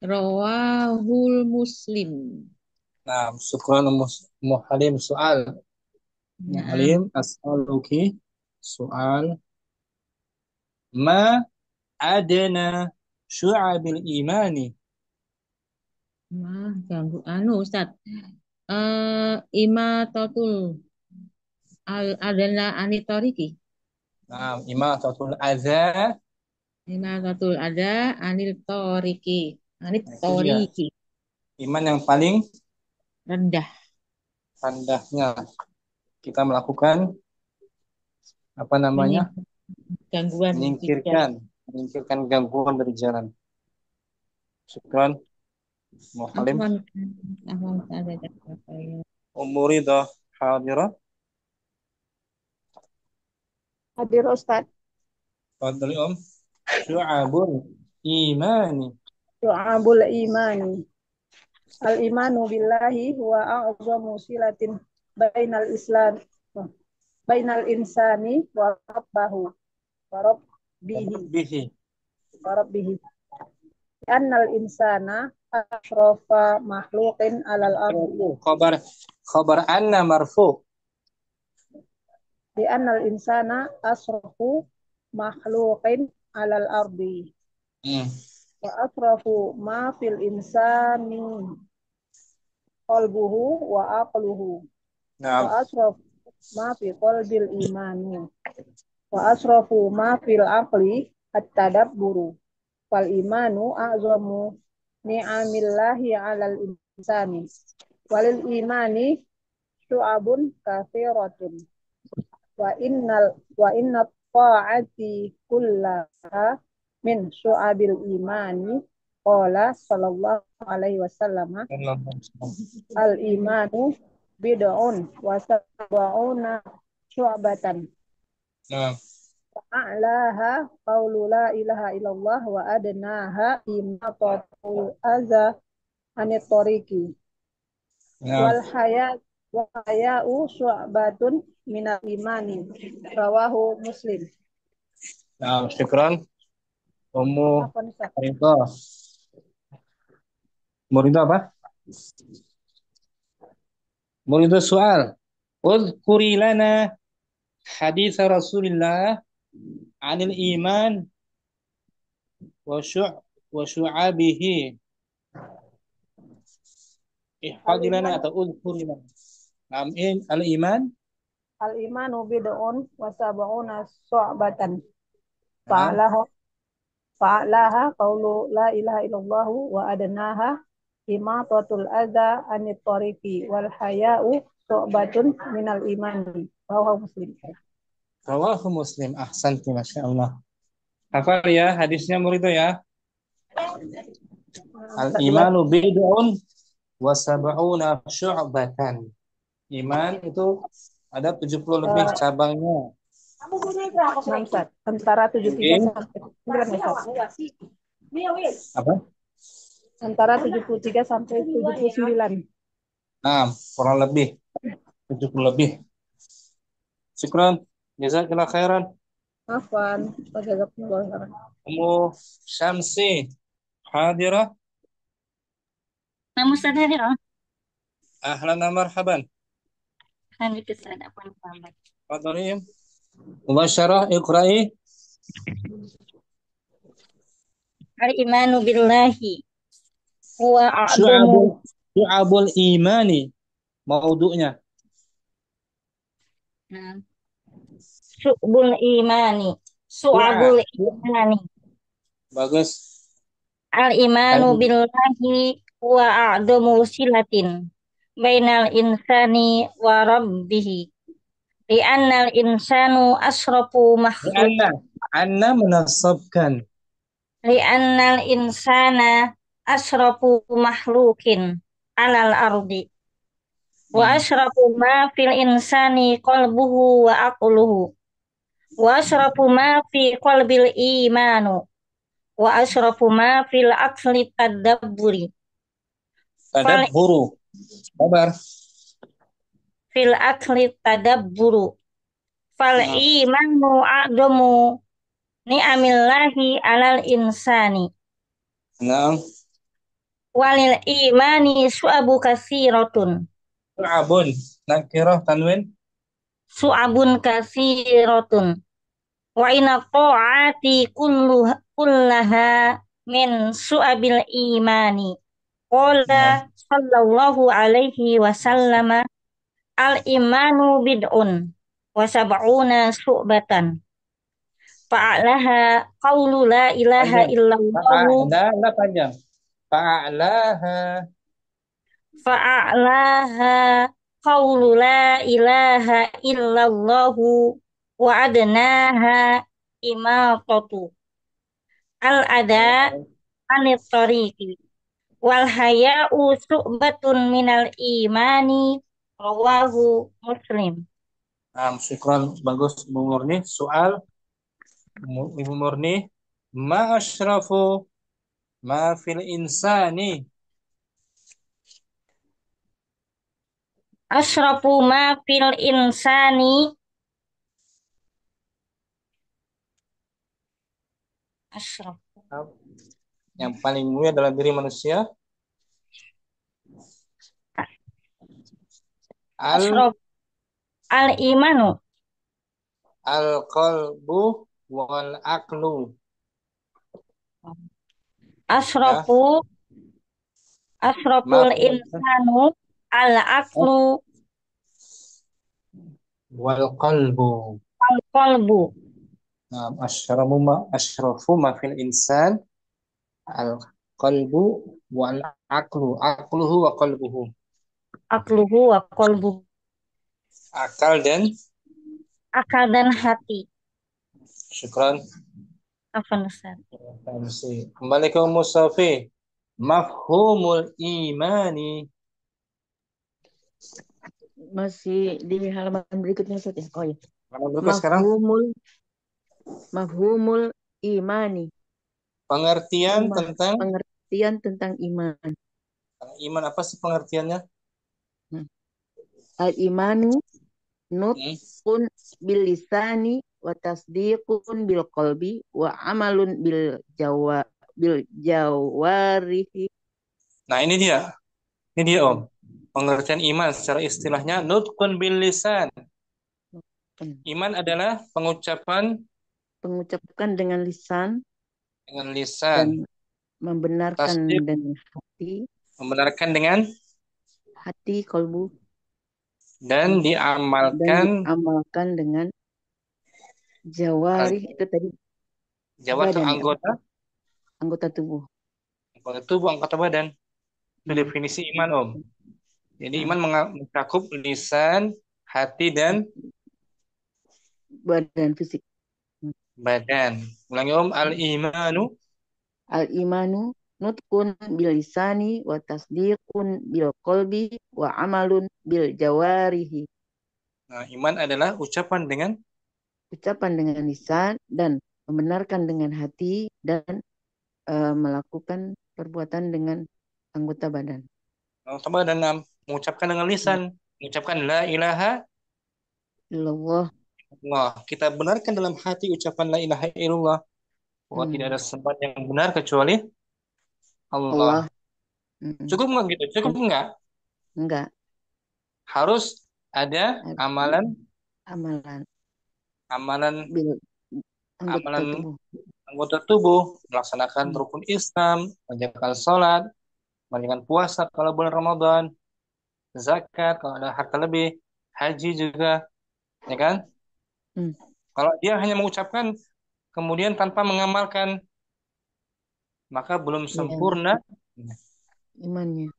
Rawahul Muslim. Nah, syukran Muhalim soal. Muhalim Naam. as'aluki soal. Ma adana syu'abil imani. Ganggu Ustaz. Imatatul al adalah anitoriki. Nah, imatatul adza. Imatatul ada anil toriki. Anit Nah, itu dia. toriki. Iman yang paling Rendah. rendahnya. Kita melakukan apa namanya? Gangguan Menyingkirkan gangguan dari jalan. Syukran Muhalim. Umuridah hadirah. Hadir Ustaz. Fadli Om. Syu'abul imani. Syu'abul imani. Al-imanu billahi huwa a'zamu silatin bainal islam bainal insani wa rabbahu wa rabbihi wa rabbihi. Annal insana ashrafa makhluqin alal ardi. Khabar anna marfu. Di annal insana asrafu makhluqin alal ardi. Wa asrafu ma fil insani qalbuhu wa aqluhu. Wa asrafu ma fi qalbil imani. Wa asrafu ma fil aqli at-tadabburu. Wal imanu a'zamu ni'amillahi 'alal insani. Walil imani syu'abun katsiratun. Wa inna ta'ati kullaha min syu'abil imani. Qala sallallahu alaihi wasallam al imanu bid'un wa sab'una syu'batan. A'laha qaulu la ilaha illallah wa adnaha imatatul adza anit tariqi. Wal haya'u syu'batun minal imani. Rawahu Muslim. Nah, syukran. Murido apa? Murido soal. Udhkuri lana hadis Rasulullah anil iman wa syu'abihi. Ihfadilana atau udhkuri lana. Amin. Al-iman. Al-imanu bid'un wa sab'una syu'batan. Fa'alaha qaulu la ilaha illallah wa adnaha imatatul adza anit tariqi wal haya'u syu'batun minal imani. Rawahu Muslim. Rawahu Muslim. Ahsanti, Masya Allah. Hafal ya hadisnya Murido ya. Al-imanu bid'un wa sab'una syu'batan. Iman itu ada 70 lebih cabangnya. Antara 73 sampai 99. Apa? Antara 73 sampai 79. Nah, kurang lebih 70 lebih. Syukran. Jazakallah khairan. Afwan. Syamsi hadirah. Nama Ustaz hadir, Ahlan wa marhaban. Fadhali. Mubasyarah iqra'i. Al-imanu billahi huwa a'zamu Syu'abul imani. Maudu'nya. Syu'bul imani. Su'abul imani. Bagus. Al-imanu billahi huwa a'zamu silatin bainal insani wa rabbihi. Li'annal insanu asrafu makhluk. Anna menasabkan. Li'annal insana asrafu makhlukin alal ardi. Wa asrafu ma fil insani qalbuhu wa aqluhu. Wa asrafu ma fi qalbil imanu. Wa asrafu ma fil aqli tadabburi. Tadabburu. Sabar. fil akli tadabburu fal Nah, imanu a'damu ni'amillahi alal insani nah, walil imani su'abu katsiratun Abun. Nakirah tanwin. su'abun katsiratun wa inna ta'ati kullaha min su'abil imani qala Nah, sallallahu alaihi wasallam al imanu bid'un wa sab'una su'batan fa'alaha qawlu la ilaha panjang. illallahu Fa'ala panjang. Fa'alaha. fa'alaha qawlu la ilaha illallahu wa adnaha imatatu al ada anit tariqi wal haya'u su'batun minal imani rawahu muslim. Syukran. Bagus, Ibu Murni. Soal, Ibu Murni. Ma asyrafu ma fil insani. Asrafu ma fil insani asraf Yang paling mulia dalam diri manusia. Al asraf al imanu al qalbu wal aqlu. Ya. asrafu asraful Ma insanu al aqlu wal qalbu. al qalbu Asyrafu ma fil insan al qalbu wal aqlu. Aqluhu wa qalbuhu. aqluhu wa qalbu Akal dan akal dan hati. syukran. Afan Ustaz. Kembali ke Musafi. Mafhumul imani. Masih di halaman berikutnya Ustaz ya. Oh ya. Mana berikut sekarang? Mafhumul imani. Pengertian tentang Pengertian tentang iman. iman, apa sih pengertiannya? Al-imanu nutqun bil lisani wa tasdiqun bil qalbi wa amalun bil jawarihi. Nah, ini dia. Ini dia, Om. Pengertian iman secara istilahnya nutqun bil lisan. Iman adalah pengucapan dengan lisan dan membenarkan tasdik, dengan hati, membenarkan dengan hati kalbu dan diamalkan dengan jawari itu tadi jawab badan, anggota tubuh. Anggota badan. Itu definisi iman, Om. Jadi iman mencakup lisan, hati dan badan fisik. Badan. Ulangi, Om. Al-imanu nutqun bil lisani wa tasdiqun bil qalbi wa amalun bil jawarihi. Nah, iman adalah ucapan dengan lisan dan membenarkan dengan hati dan melakukan perbuatan dengan anggota badan. Mengucapkan dengan lisan, mengucapkan la ilaha illallah. Kita benarkan dalam hati ucapan la ilaha illallah. Bahwa tidak ada sembahan yang benar kecuali Allah. Cukup nggak gitu? Cukup nggak? Enggak. Harus ada amalan anggota tubuh, melaksanakan rukun Islam, menjalankan sholat, menjalankan puasa kalau bulan Ramadan, zakat kalau ada harta lebih, haji juga, ya kan? Kalau dia hanya mengucapkan kemudian tanpa mengamalkan, maka belum sempurna imannya,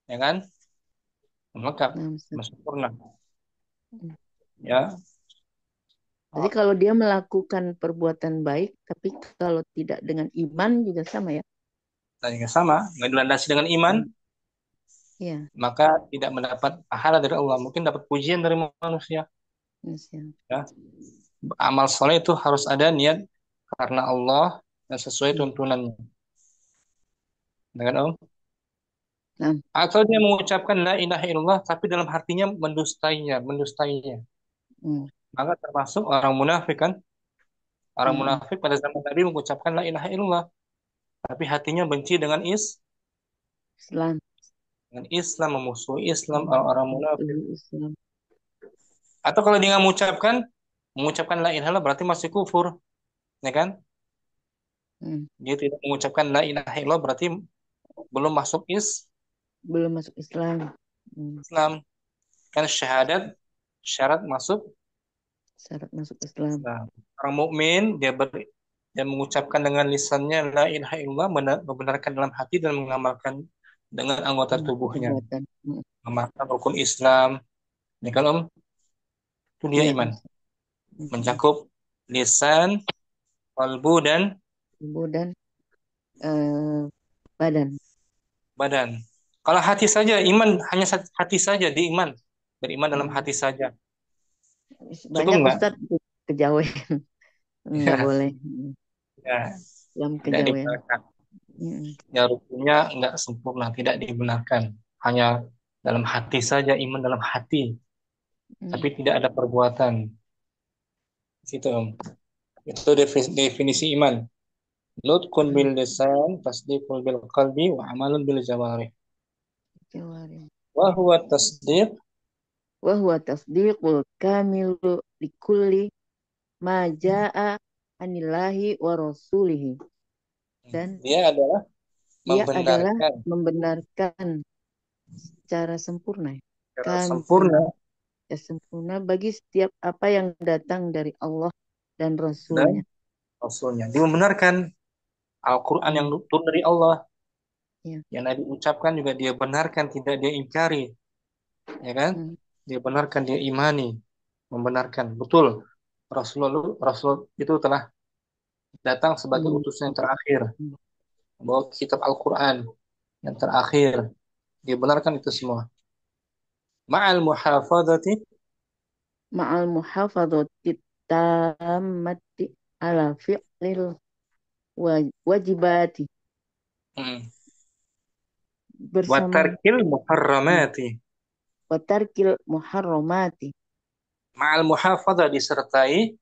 ya kan? Lengkap, sempurna. Ya. Jadi kalau dia melakukan perbuatan baik, tapi kalau tidak dengan iman juga sama ya? Sama, nggak dilandasi dengan iman, maka tidak mendapat pahala dari Allah. Mungkin dapat pujian dari manusia. Ya. Amal soleh itu harus ada niat karena Allah dan sesuai tuntunannya. Dengan Om? Nah, Atau dia mengucapkan la ilaha illallah tapi dalam hatinya mendustainya. hmm, Maka termasuk orang munafik kan? Orang hmm, munafik pada zaman Nabi mengucapkan la ilaha illallah tapi hatinya benci Islam. dengan Islam, memusuhi Islam, Hmm, orang-orang munafik. Islam. Atau kalau dia nggak mengucapkan la ilaha illallah berarti masih kufur, ya kan? Hmm, Dia tidak mengucapkan la ilaha illallah berarti belum masuk Belum masuk Islam. Hmm, Islam. Kan syarat masuk Syarat masuk Islam. Islam. Orang mukmin dia mengucapkan dengan lisannya la ilaha illallah, membenarkan dalam hati dan mengamalkan dengan anggota tubuhnya, Perbuatan. mengamalkan rukun Islam. Ini kan Om, itu dia Iya, iman. Hmm, Mencakup lisan, kalbu dan Tubuh dan eh, badan. badan. Kalau hati saja, iman hanya hati saja di iman. Beriman dalam Hmm. hati saja. Cukup Banyak nggak? Ustadz kejawen. Nggak Ya, boleh. ya, Dalam tidak kejawen. dibenarkan. Hmm, Ya, rukunnya nggak sempurna, tidak dibenarkan. Hanya dalam hati saja, iman dalam hati. hmm, Tapi tidak ada perbuatan. Gitu, Om. Itu definisi iman. Nutqun bil lisan, tasdiqun bil qalbi, wa amalun bil jawarih. Jawarin. Wa huwa tasdiq, Wa huwa tasdiqul kamilu likulli ma jaa anillahi wa rasulihi. Dan dia adalah dia adalah membenarkan membenarkan secara sempurna. secara Kamil, sempurna ya sempurna bagi setiap apa yang datang dari Allah dan dan Rasulnya. Rasulnya. Dia membenarkan Al-Quran yang Hmm, turun dari Allah. ya. Yang Nabi ucapkan juga dia benarkan, tidak dia ingkari. Ya kan? Hmm, Dia benarkan, dia imani. Membenarkan. Betul. Rasul itu telah datang sebagai utusan yang terakhir. hmm. Membawa kitab Al-Quran yang terakhir. Dia benarkan itu semua. Ma'al muhafadati. Ma'al muhafadzati tammati ala fi'lil wajibati Hmm. Wa bersama tarkil muharramati. watarkil muharramati Ma'al muhafadah disertai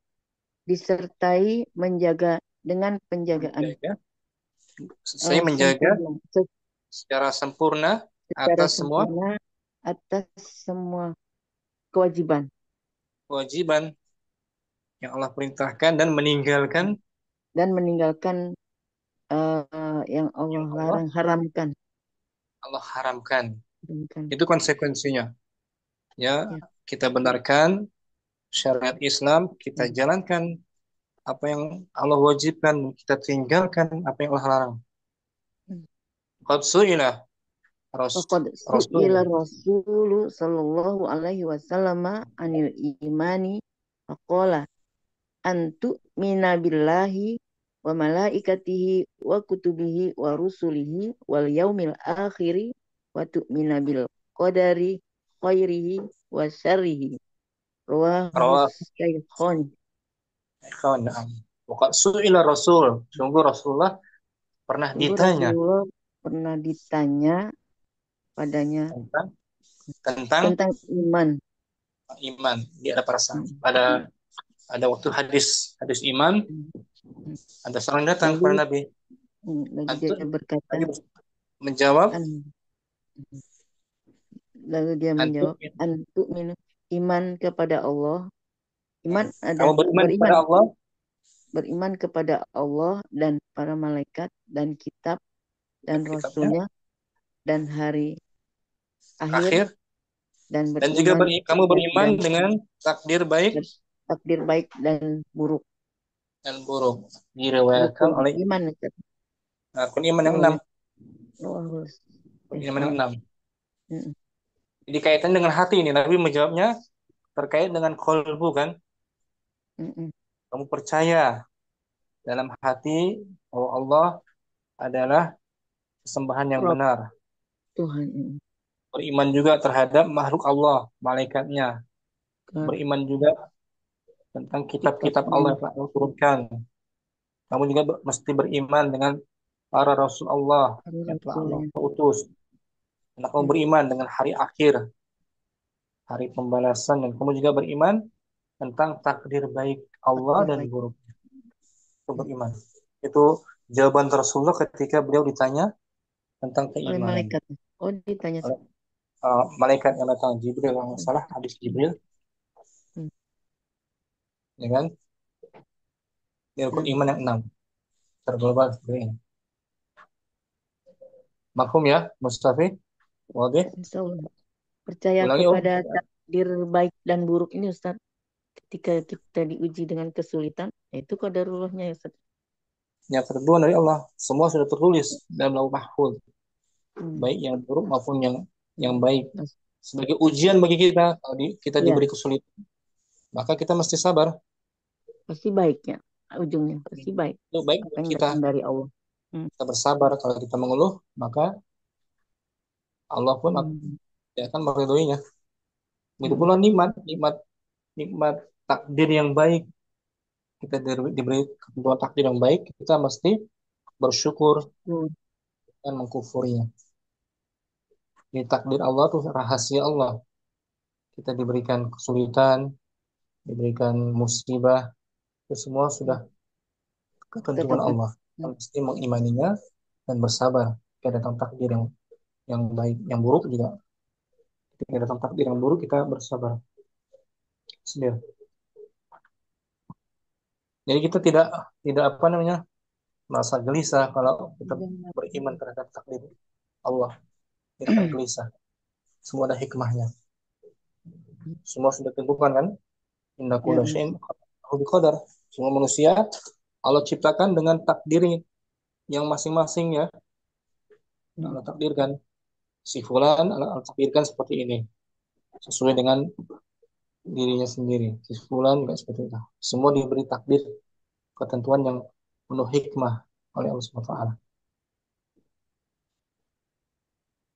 menjaga dengan penjagaan menjaga, saya menjaga sempurna secara sempurna secara atas semua sempurna atas semua kewajiban kewajiban yang Allah perintahkan dan meninggalkan yang Allah yang Allah larang haramkan. haramkan. Haramkan. Itu konsekuensinya. Ya, Ya. kita benarkan syariat Islam, kita Hmm. jalankan apa yang Allah wajibkan, kita tinggalkan apa yang Allah larang. Qad su'ila Faqad Rasul su'ila Rasulu sallallahu alaihi wasallam anil imani faqala antu mina billahi wa malaikatihi wa kutubihi wa rusulihi wal yaumil akhiri wa tu'mina bil qadari khairihi wa syarrihi rawahu rawah syaikhon. ikhwan. Qad su'ila Rasul. Sungguh Rasulullah pernah Sungguh ditanya Rasulullah pernah ditanya padanya tentang tentang tentang iman. iman. Dia ada perasaan. Hmm. Ada waktu hadis iman, Hmm. ada seorang datang Lalu kepada Nabi. lalu Antum dia berkata Nabi menjawab, an lalu dia antum menjawab antu minu iman kepada Allah. Iman ada kamu beriman beriman kepada Allah, beriman kepada Allah dan para malaikat dan kitab dan kitabnya rasulnya dan hari akhir akhir, dan dan juga beriman kamu beriman dan dengan takdir baik takdir baik dan buruk. dan buruk. Diriwayatkan Rukun oleh iman Ustaz. rukun iman yang Rawah 6. rawahul Rukun iman yang Syaikhon. 6. Mm, Jadi kaitan dengan hati ini, Nabi menjawabnya terkait dengan qalbu kan. mm, mm. Kamu percaya dalam hati bahwa Allah adalah sesembahan yang Rob benar. Tuhan. Beriman juga terhadap makhluk Allah, malaikatnya. Ke Beriman juga tentang kitab-kitab Allah kitabnya yang telah Allah turunkan. Kamu juga mesti beriman dengan para Rasul Allah para yang telah Allah rasulnya utus. Dan kamu beriman dengan hari akhir, hari pembalasan, dan kamu juga beriman tentang takdir baik Allah Takdir dan baik buruk. Itu beriman. Itu jawaban Rasulullah ketika beliau ditanya tentang oleh keimanan. malaikat. Oh, ditanya. Oleh malaikat yang datang, Jibril, kalau nggak salah, hadis Jibril, Hmm. ya kan? Ini rukun Nah, iman yang 6 terglobal seperti ini. Makhum ya, Mustafi? Wadah? insya Allah. Percaya Ulangi, kepada takdir baik dan buruk ini Ustaz. Ketika kita diuji dengan kesulitan, itu qadarullahnya ya Ustaz. Yang kedua dari Allah, semua sudah tertulis dalam lauh mahfuz, baik yang buruk maupun yang baik. Sebagai ujian bagi kita, kalau kita Iya, diberi kesulitan, maka kita mesti sabar. pasti baik ya. Ujungnya pasti baik. Itu baik Apa buat yang kita. datang dari Allah. Kita bersabar. Kalau kita mengeluh, maka Allah pun akan meridhoinya. Begitu pula nikmat takdir yang baik. Kita diberi ketentuan takdir yang baik, kita mesti bersyukur dan mengkufurinya. Ini takdir Allah itu rahasia Allah. Kita diberikan kesulitan, diberikan musibah, itu semua sudah ketentuan Ketetapan. Allah. Kita mesti mengimaninya dan bersabar. Ketika datang takdir yang baik, yang buruk juga. Ketika datang takdir yang buruk, kita bersabar. Sedih. Jadi kita tidak apa namanya merasa gelisah kalau kita beriman terhadap takdir Allah. Kita tak gelisah. Semua ada hikmahnya. Semua sudah ditentukan kan? Inna kulla syai'in biqadar. Semua manusia Allah ciptakan dengan takdirnya yang masing-masing ya. Allah takdirkan si fulan Allah takdirkan seperti ini. Sesuai dengan dirinya sendiri. Si fulan juga seperti itu. Semua diberi takdir ketentuan yang penuh hikmah oleh Allah Subhanahu wa taala.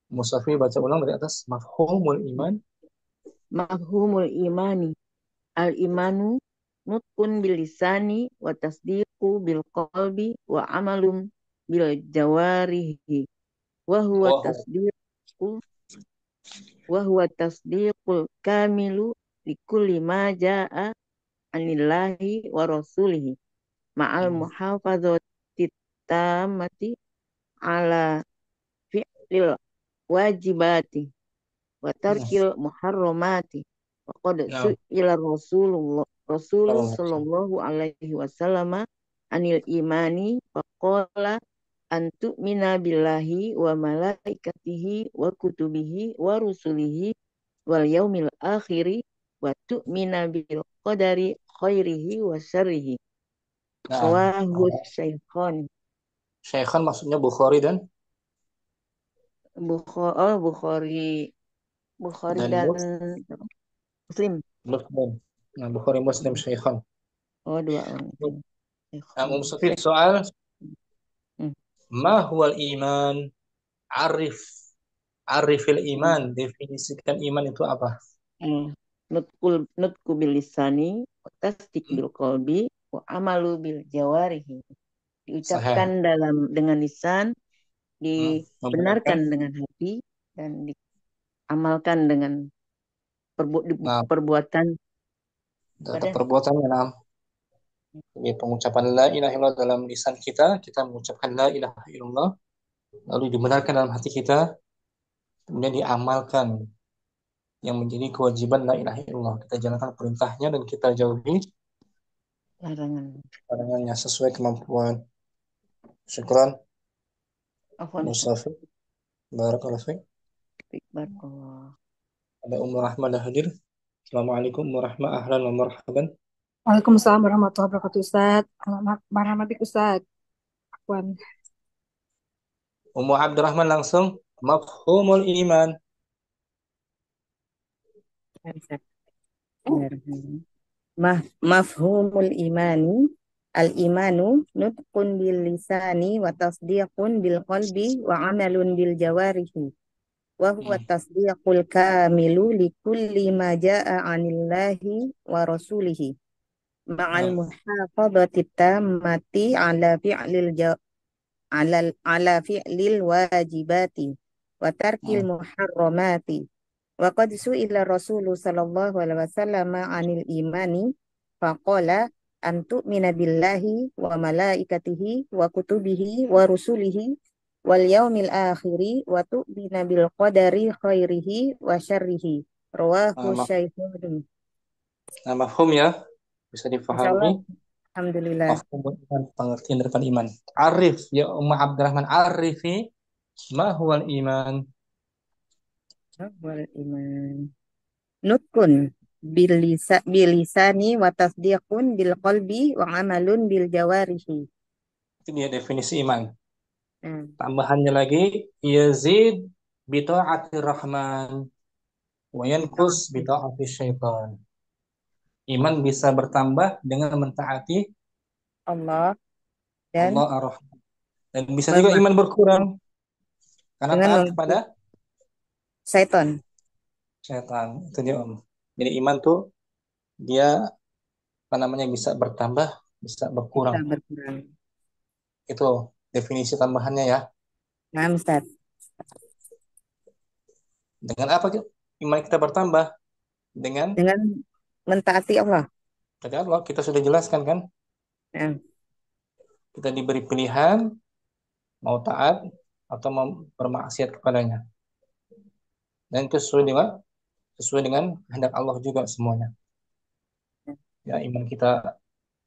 Musafi baca ulang dari atas mafhumul iman. Mafhumul imani. Al-imanu nutqun bil lisani wa tasdiqu bil qalbi wa amalun bil jawarihi wa huwa tasdiqul kamilu likulli ma jaa anillahi wa rasulihi ma'al muhafadzati tammati ala fi'lil wajibati wa tarkil muharramati wa qad su'ila Rasul sallallahu alaihi wasallam anil imani faqala an tu'mina billahi wa malaikatihi wa kutubihi wa rusulihi wal yaumil akhiri wa tu'mina bil qadari khairihi wa syarrihi. Rawahu Syaikhan. Syaikhan maksudnya Bukhari dan Bukhari dan Muslim. Nah, Bukhari Muslim Syaikhan. Oh, dua orang. Mustafi, soal ma huwal iman? Arifil iman, definisikan iman itu apa? Nutku bil lisani, tasdik bil qalbi, wa amalu bil jawarihi. Diucapkan dengan lisan, dibenarkan dengan hati, dan diamalkan dengan perbuatan. Perbuatannya Jadi pengucapan la ilaha illallah dalam lisan kita mengucapkan la ilaha illallah, lalu dibenarkan dalam hati kita, kemudian diamalkan yang menjadi kewajiban la ilaha illallah. Kita jalankan perintahnya dan kita jauhi larangannya sesuai kemampuan. Syukran. Mustafi. Barakallahu fiik. Ada Ummu Rahman dah hadir. Assalamualaikum warahmatullahi ahlan wa marhaban. Waalaikumsalam warahmatullahi wabarakatuh Ustaz. Marhaban Ustaz. Afwan. Ummu Abdurrahman langsung. Mafhumul iman. Mafhumul imani al-imanu nutqun bil lisani wa tasdiqun bil qalbi wa amalun bil jawarihi wa huwa tasdiqul kamilu li kulli ma jaa 'anillahi wa rasulihi ma'al muhafadzati tammati ala fi'lil wajibati wa tarkil muharramati. Wa qad su'ila Rasulullah sallallahu alaihi wasallam 'anil imani faqala an tu'mina billahi wa malaikatihi wa kutubihi wa rusulihi wal yaumil akhiri wa tu'mina bil qadari khairihi wa syarrihi. Rawahu Nah, Syaikhani. mafhum ya, bisa Insyaallah. difahami. Alhamdulillah. Mafhum iman, pengertian daripada iman. Arif ya Ummah Abdurrahman, arifi ma huwal iman. Wal iman. Nutkun bilisani wa tasdiqun bil qalbi wa amalun bil jawarihi. Itu dia definisi iman. Hmm. Tambahannya lagi, yazid bi ta'atir rahman wa yanqus bi ta'atis syaitan. Iman bisa bertambah dengan mentaati Allah dan Allah Ar-Rahman. Dan bisa juga iman berkurang karena dengan taat kepada syaitan. syaitan. Itu dia Om. Jadi iman tuh dia bisa bertambah, bisa berkurang. Bisa berkurang. Itu definisi tambahannya ya. Nah, Ustaz. Dengan apa iman kita bertambah? Dengan mentaati Allah. tadi Allah kita sudah jelaskan kan? Nah. Kita diberi pilihan mau taat atau mau bermaksiat kepadanya. Dan itu sesuai dengan kehendak Allah juga semuanya. Ya, iman kita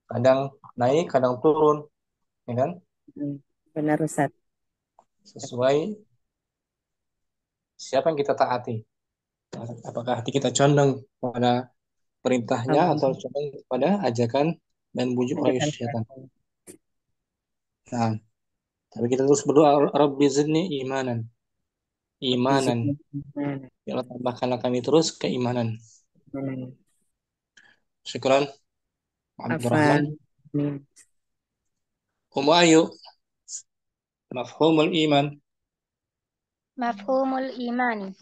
kadang naik, kadang turun, ya kan? Benar Ustaz. Sesuai siapa yang kita taati. Apakah hati kita condong pada perintahnya atau condong pada ajakan dan bujuk rayu syaitan. Nah, tapi kita terus berdoa, Rabbi zidni imanan. Imanan. Ya Allah, tambahkanlah kami terus keimanan. Syukran. Abdurrahman. Ummu Ayu. Mafhumul iman. Mafhumul imani.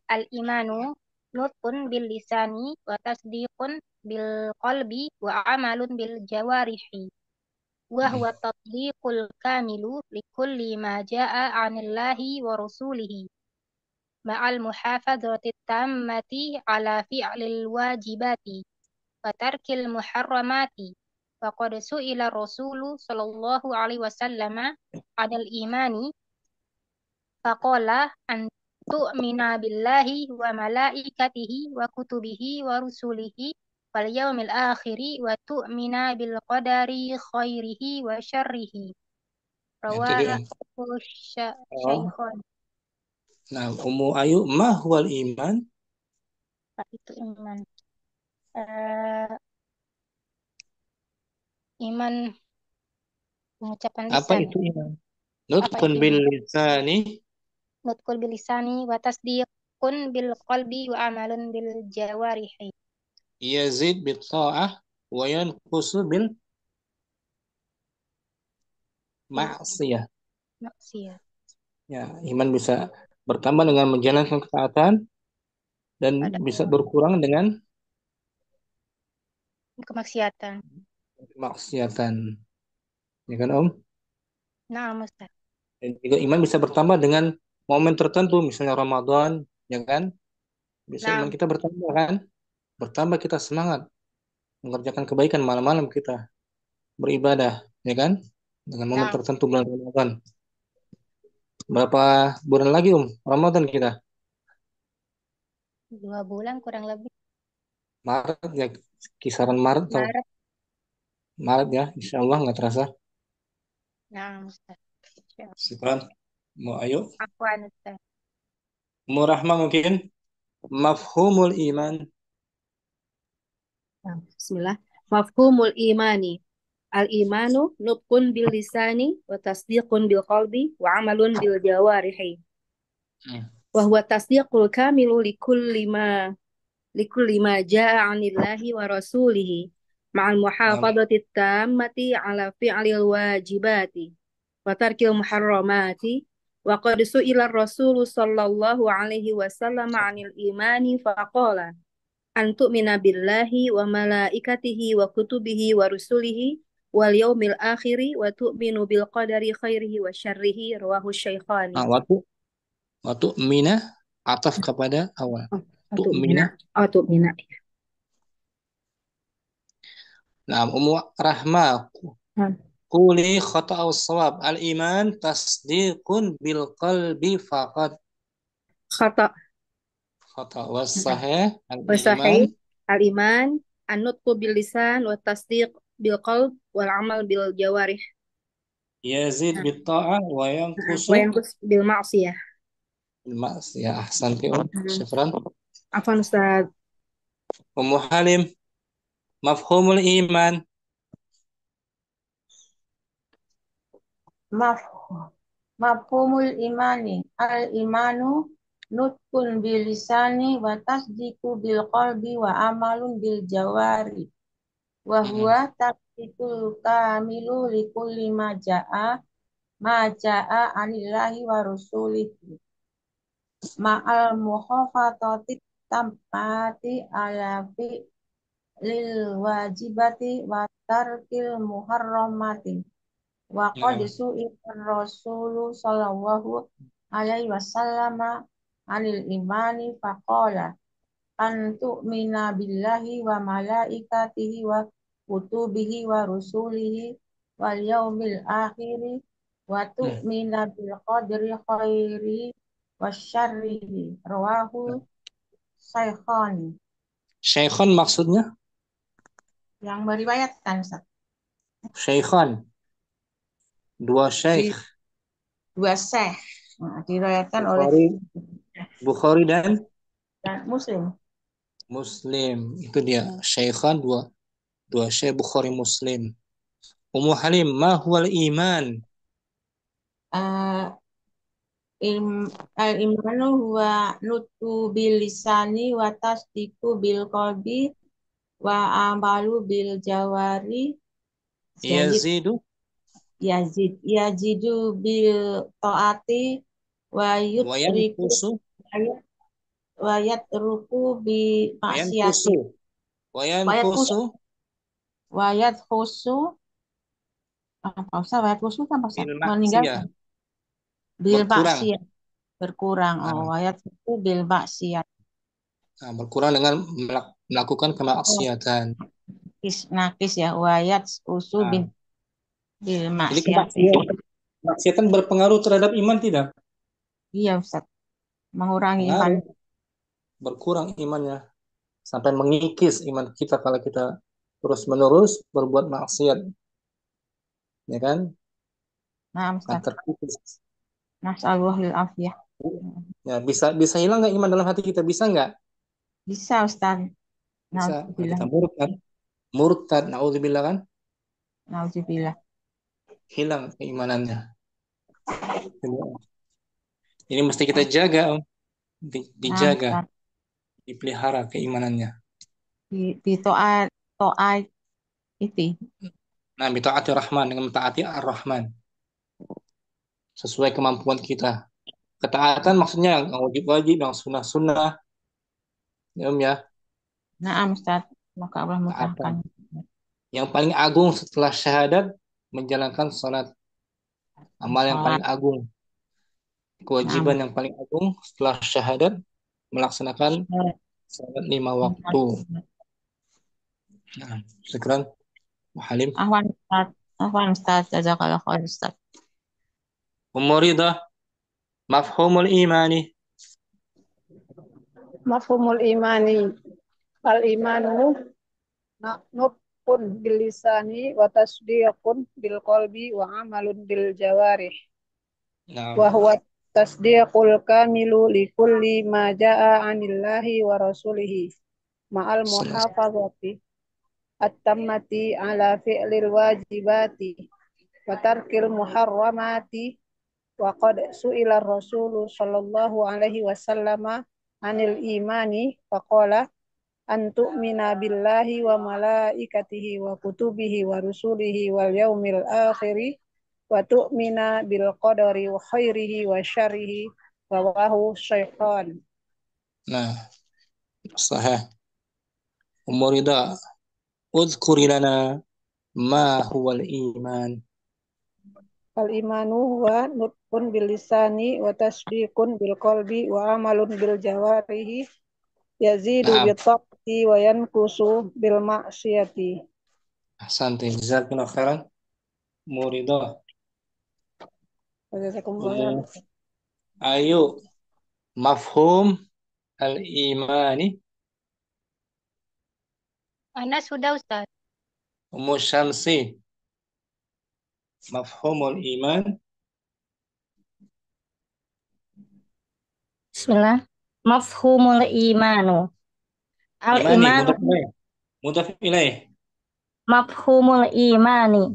Al-imanu nutqun bil lisani wa tasdiqun bil qalbi wa amalun bil jawarihi. Wa huwa tatbiqul kamilu likulli ma jaa 'anillahi wa rasulihi. Ma'al muhafadzati tammati ala fi'lil wajibati wa tarkil muharramati. Wa qad su'ila Rasulu sallallahu alaihi wasallam 'anil imani faqala an tu'mina billahi wa malaikatihi wa kutubihi wa rusulihi wal yaumil akhiri wa tu'mina bil qadari khairihi wa syarrihi. Rawahu Syaikhon. Nah, Ummu Ayu, ma huwal iman? Apa itu iman? Iman pengucapan lisan. Apa itu iman? Nutqun bil lisani. Nutqul bil lisani wa tasdiqun bil qalbi wa amalun bil jawarihi. Yazid bil ta'ah wa yanqusu bil maksiyah. Maksiyah. Ya, iman bisa bertambah dengan menjalankan ketaatan dan bisa berkurang dengan kemaksiatan. Ya kan, Om? Nah, Ustaz. Dan juga iman bisa bertambah dengan momen tertentu, misalnya Ramadan, ya kan? Bisa iman kita bertambah kan? Bertambah kita semangat mengerjakan kebaikan malam-malam kita beribadah, ya kan? Dengan momen tertentu bulan Ramadan. Berapa bulan lagi Ramadan kita? 2 bulan kurang lebih. Maret ya, kisaran Maret atau Maret ya, insya Allah nggak terasa. Nah, Ustaz. Syukran. Mau ayo. Afwan, Ustaz. Murahmah mungkin. Mafhumul iman. Bismillah. Mafhumul imani. Al-imanu nutqun bil lisani wa tasdiqun bil qalbi wa amalun bil jawarihi. Wa huwa tasdiqul kamilu likulli ma jaa 'anillahi wa rasulihi ma'al muhafadzati tammati 'ala fi'lil wajibati wa tarkil muharramati. Wa qad su'ila Rasul sallallahu alaihi wasallam 'anil imani faqala an tu'mina billahi wa malaikatihi wa kutubihi wa rusulihi wal yaumil akhiri wa tu'minu bil qadari khairihi wa syarrihi. Rawahu Syaikhani. Wa tu'mina ataf kepada awal. Tu'mina. Oh, tu'mina. Nah, Ummu Rahmah. Quli khata'u shawab. Al-iman tasdiqun bil qalbi faqat. Khata. Khata' was sahih Wasahih al-iman al-iman an-nutqu bil lisan wa tasdiq bil qalb wal amal bil jawarih. yazid bit ta'ah wa Wa yanqusu yanqus bil ma'siyah. bil ma'siyah. Ahsanti. Syukran. Afwan Ustaz. Ummu Halim. Mafhumul iman. Mafhumul imani. Al-imanu nutqun bil lisani wa tasdiqu bil qalbi wa amalun bil jawari. Wa huwa tasdiqul kamilu li kulli ma ja'a anillahi wa rasulihi. Ma'al muhafatati tammati ala fi lil wajibati wa tarkil muharramati. Wa qad su'ila Rasulu sallallahu alaihi wasallam anil imani faqala an tu'mina billahi wa malaikatihi wa kutubihi wa rusulihi wal yaumil akhiri wa tu'mina bil qadri khairi wasyarrihi. Rawahu Syekhani. Syekhon maksudnya? Yang meriwayatkan, Ustaz. Syekhon. Dua syekh. Dua syekh. Diriwayatkan oleh Bukhari dan Muslim. Muslim. Itu dia. Syekhon dua syekh Bukhari Muslim. Ummu Halim, ma huwal iman? Al-imanu huwa nutqu bil lisani wa tasdiqu bil qalbi wa amalu bil jawari. Yazidu bil taati wa yutriku wa yatruku bi maksiati. Wa yathusu apa usah wa yathusu tanpa meninggalkan bil maksiat berkurang. Wa yatruku bil maksiat. Nah, berkurang dengan melakukan kemaksiatan. Nakis ya, wayat usu bil maksiat. Kemaksiatan berpengaruh terhadap iman tidak? Iya, Ustaz. Mengurangi iman. Berkurang imannya sampai mengikis iman kita kalau kita terus-menerus berbuat maksiat. Ya kan? Nah, Ustaz. Terkikis. Nas'alullahil afiyah. Ya, bisa hilang nggak iman dalam hati kita? Bisa nggak? Bisa, Ustaz. Bisa. Kita murtad, naudzubillah kan? Naudzubillah. Hilang keimanannya. Ini mesti kita jaga, Om. Dijaga. Dipelihara keimanannya. Di to'at itu. Nah, bitaati Rahman, dengan mentaati Ar-Rahman. Sesuai kemampuan kita. Ketaatan maksudnya yang wajib-wajib, yang sunnah-sunnah. Ya, Om ya. Nah, Ustaz. Maka Allah mudahkan. Yang paling agung setelah syahadat, menjalankan sholat. Amal yang paling agung. Kewajiban yang paling agung setelah syahadat, melaksanakan sholat 5 waktu. Nah, syukran. Halim. Afwan Ustaz. Jazakallah khair Ustaz. Ummu Ridha, mafhumul imani. Mafhumul imani. Al-imanu nutqun bil lisani wa tasdiqun bil qalbi wa amalun bil jawarih. Wa huwa tasdiqul kamilu li kulli ma jaa anillahi wa rasulihi ma'al muhafazati at-tammati ala fi'lil wajibati wa tarkil muharramati. Wa qad su'ila Rasulu sallallahu alaihi wasallam anil imani faqala an tu'mina billahi wa malaikatihi wa kutubihi wa rusulihi wal yaumil akhiri wa tu'mina bil qadari wa khairihi wa syarrihi. Rawahu Syekhani. Nah, sahih. Ummu Ridha, udhkuri lana ma huwal iman. Al-imanu huwa nutqun bil lisani wa tasdiqun bil qalbi wa amalun bil jawarihi yazidu Naam. bil ta'ati wa yankusu bil ma'siyati. Ahsanti. Jazakallahu khairan. Muridah. Jazakumullah. Ayo. Mafhum al-imani. Ana sudah Ustaz. Ummu Syamsi. Mafhumul iman. Bismillah. Mafhumul imanu. Imani. Al-imanu Mudhaf ilaih. mafhumul imani.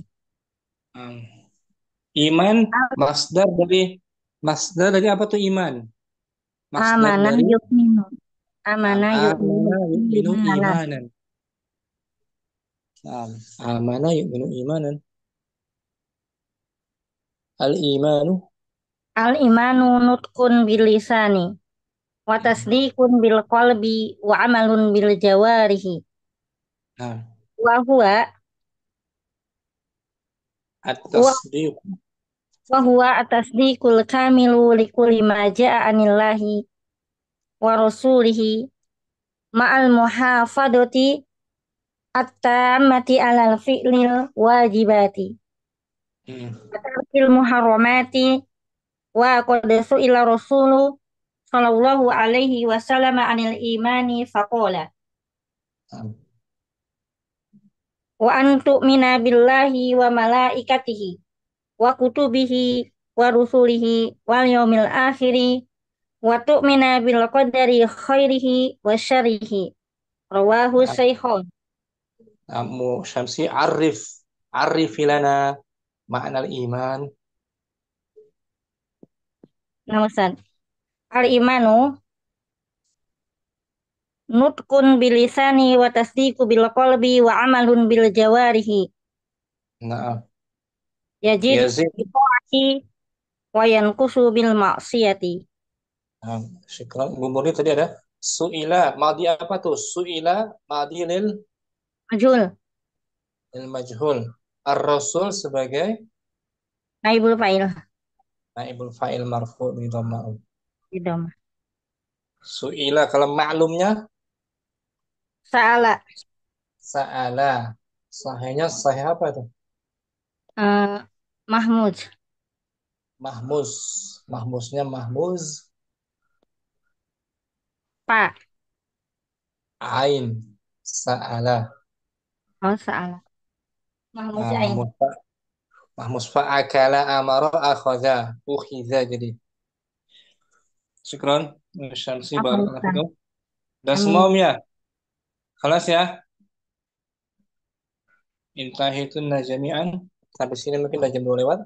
Iman masdar dari apa tuh iman? Masdar Amanah dari yu'minu. Amanah amana yu'minu yu'minu imanan. Amana yu'minu imanan. Al-imanu. Al-imanu nutqun bil lisani wa tasdiqun bil qalbi wa amalun bil jawarihi. Wa huwa At-tasdiq. wa huwa at-tasdiqul kamilu li kulli ma jaa'a anillahi wa rasulihi ma'al muhafadati at-tammati 'alal fi'lil wajibati wa tarkil muharramati wa qad su'ila rasulu sallallahu alaihi wasallam 'anil imani faqala wa an tu'mina billahi wa malaikatihi wa kutubihi wa rusulihi wal yaumil akhiri wa tu'mina bil qadari khairihi wa syarrihi rawahu Syaikhain. Ummu Syamsi arif lana makna al-iman. Namasan. Al-imanu nutqun bil lisani wa tasdiqu bil qalbi wa amalun bil jawarihi. Naam. Yazidu bi ta'ati wa yanqusu bil ma'siyati. Syukran. Bu Murni tadi ada su'ila. Madi apa tuh? Su'ila madi lil Majhul. Lil majhul. Ar-rasul sebagai Naibul fa'il. naibul fa'il marfu bi dhamma. Idom. Su'ila kalau maklumnya Sa'ala. Sa'ala. Sahihnya sahih apa itu? Mahmud. Mahmuz. Mahmuznya mahmuz. Pa. Ain. Sa'ala. Oh, sa'ala. Mahmud ain. Mahmuz fa'akala amara akhadha. Ukhidha jadi. Syukran. Syamsi barakallahu fikum. Dan semua ya. Kelas ya. Intahitunna jami'an. Sampai sini mungkin udah jam 2 lewat.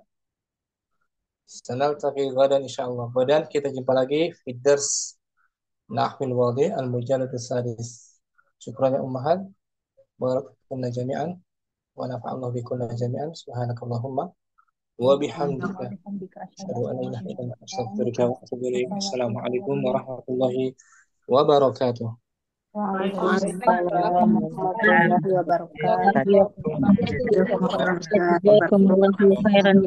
Sanaltaqi ghadan insyaallah. Dan kita jumpa lagi di dars Nahwil Wadhi al-Mujallad as-Sadis. Syukran ya ummahat. Barakallahu jami'an wa nafa'allahu bikunna jami'an. Subhanakallahumma wa bihamdika asyhadu an la ilaha illa anta astaghfiruka wa atubu ilaik. Assalamualaikum warahmatullahi wabarakatuh. Waalaikumsalam warahmatullahi wabarakatuh. Jazakumullahu khairan.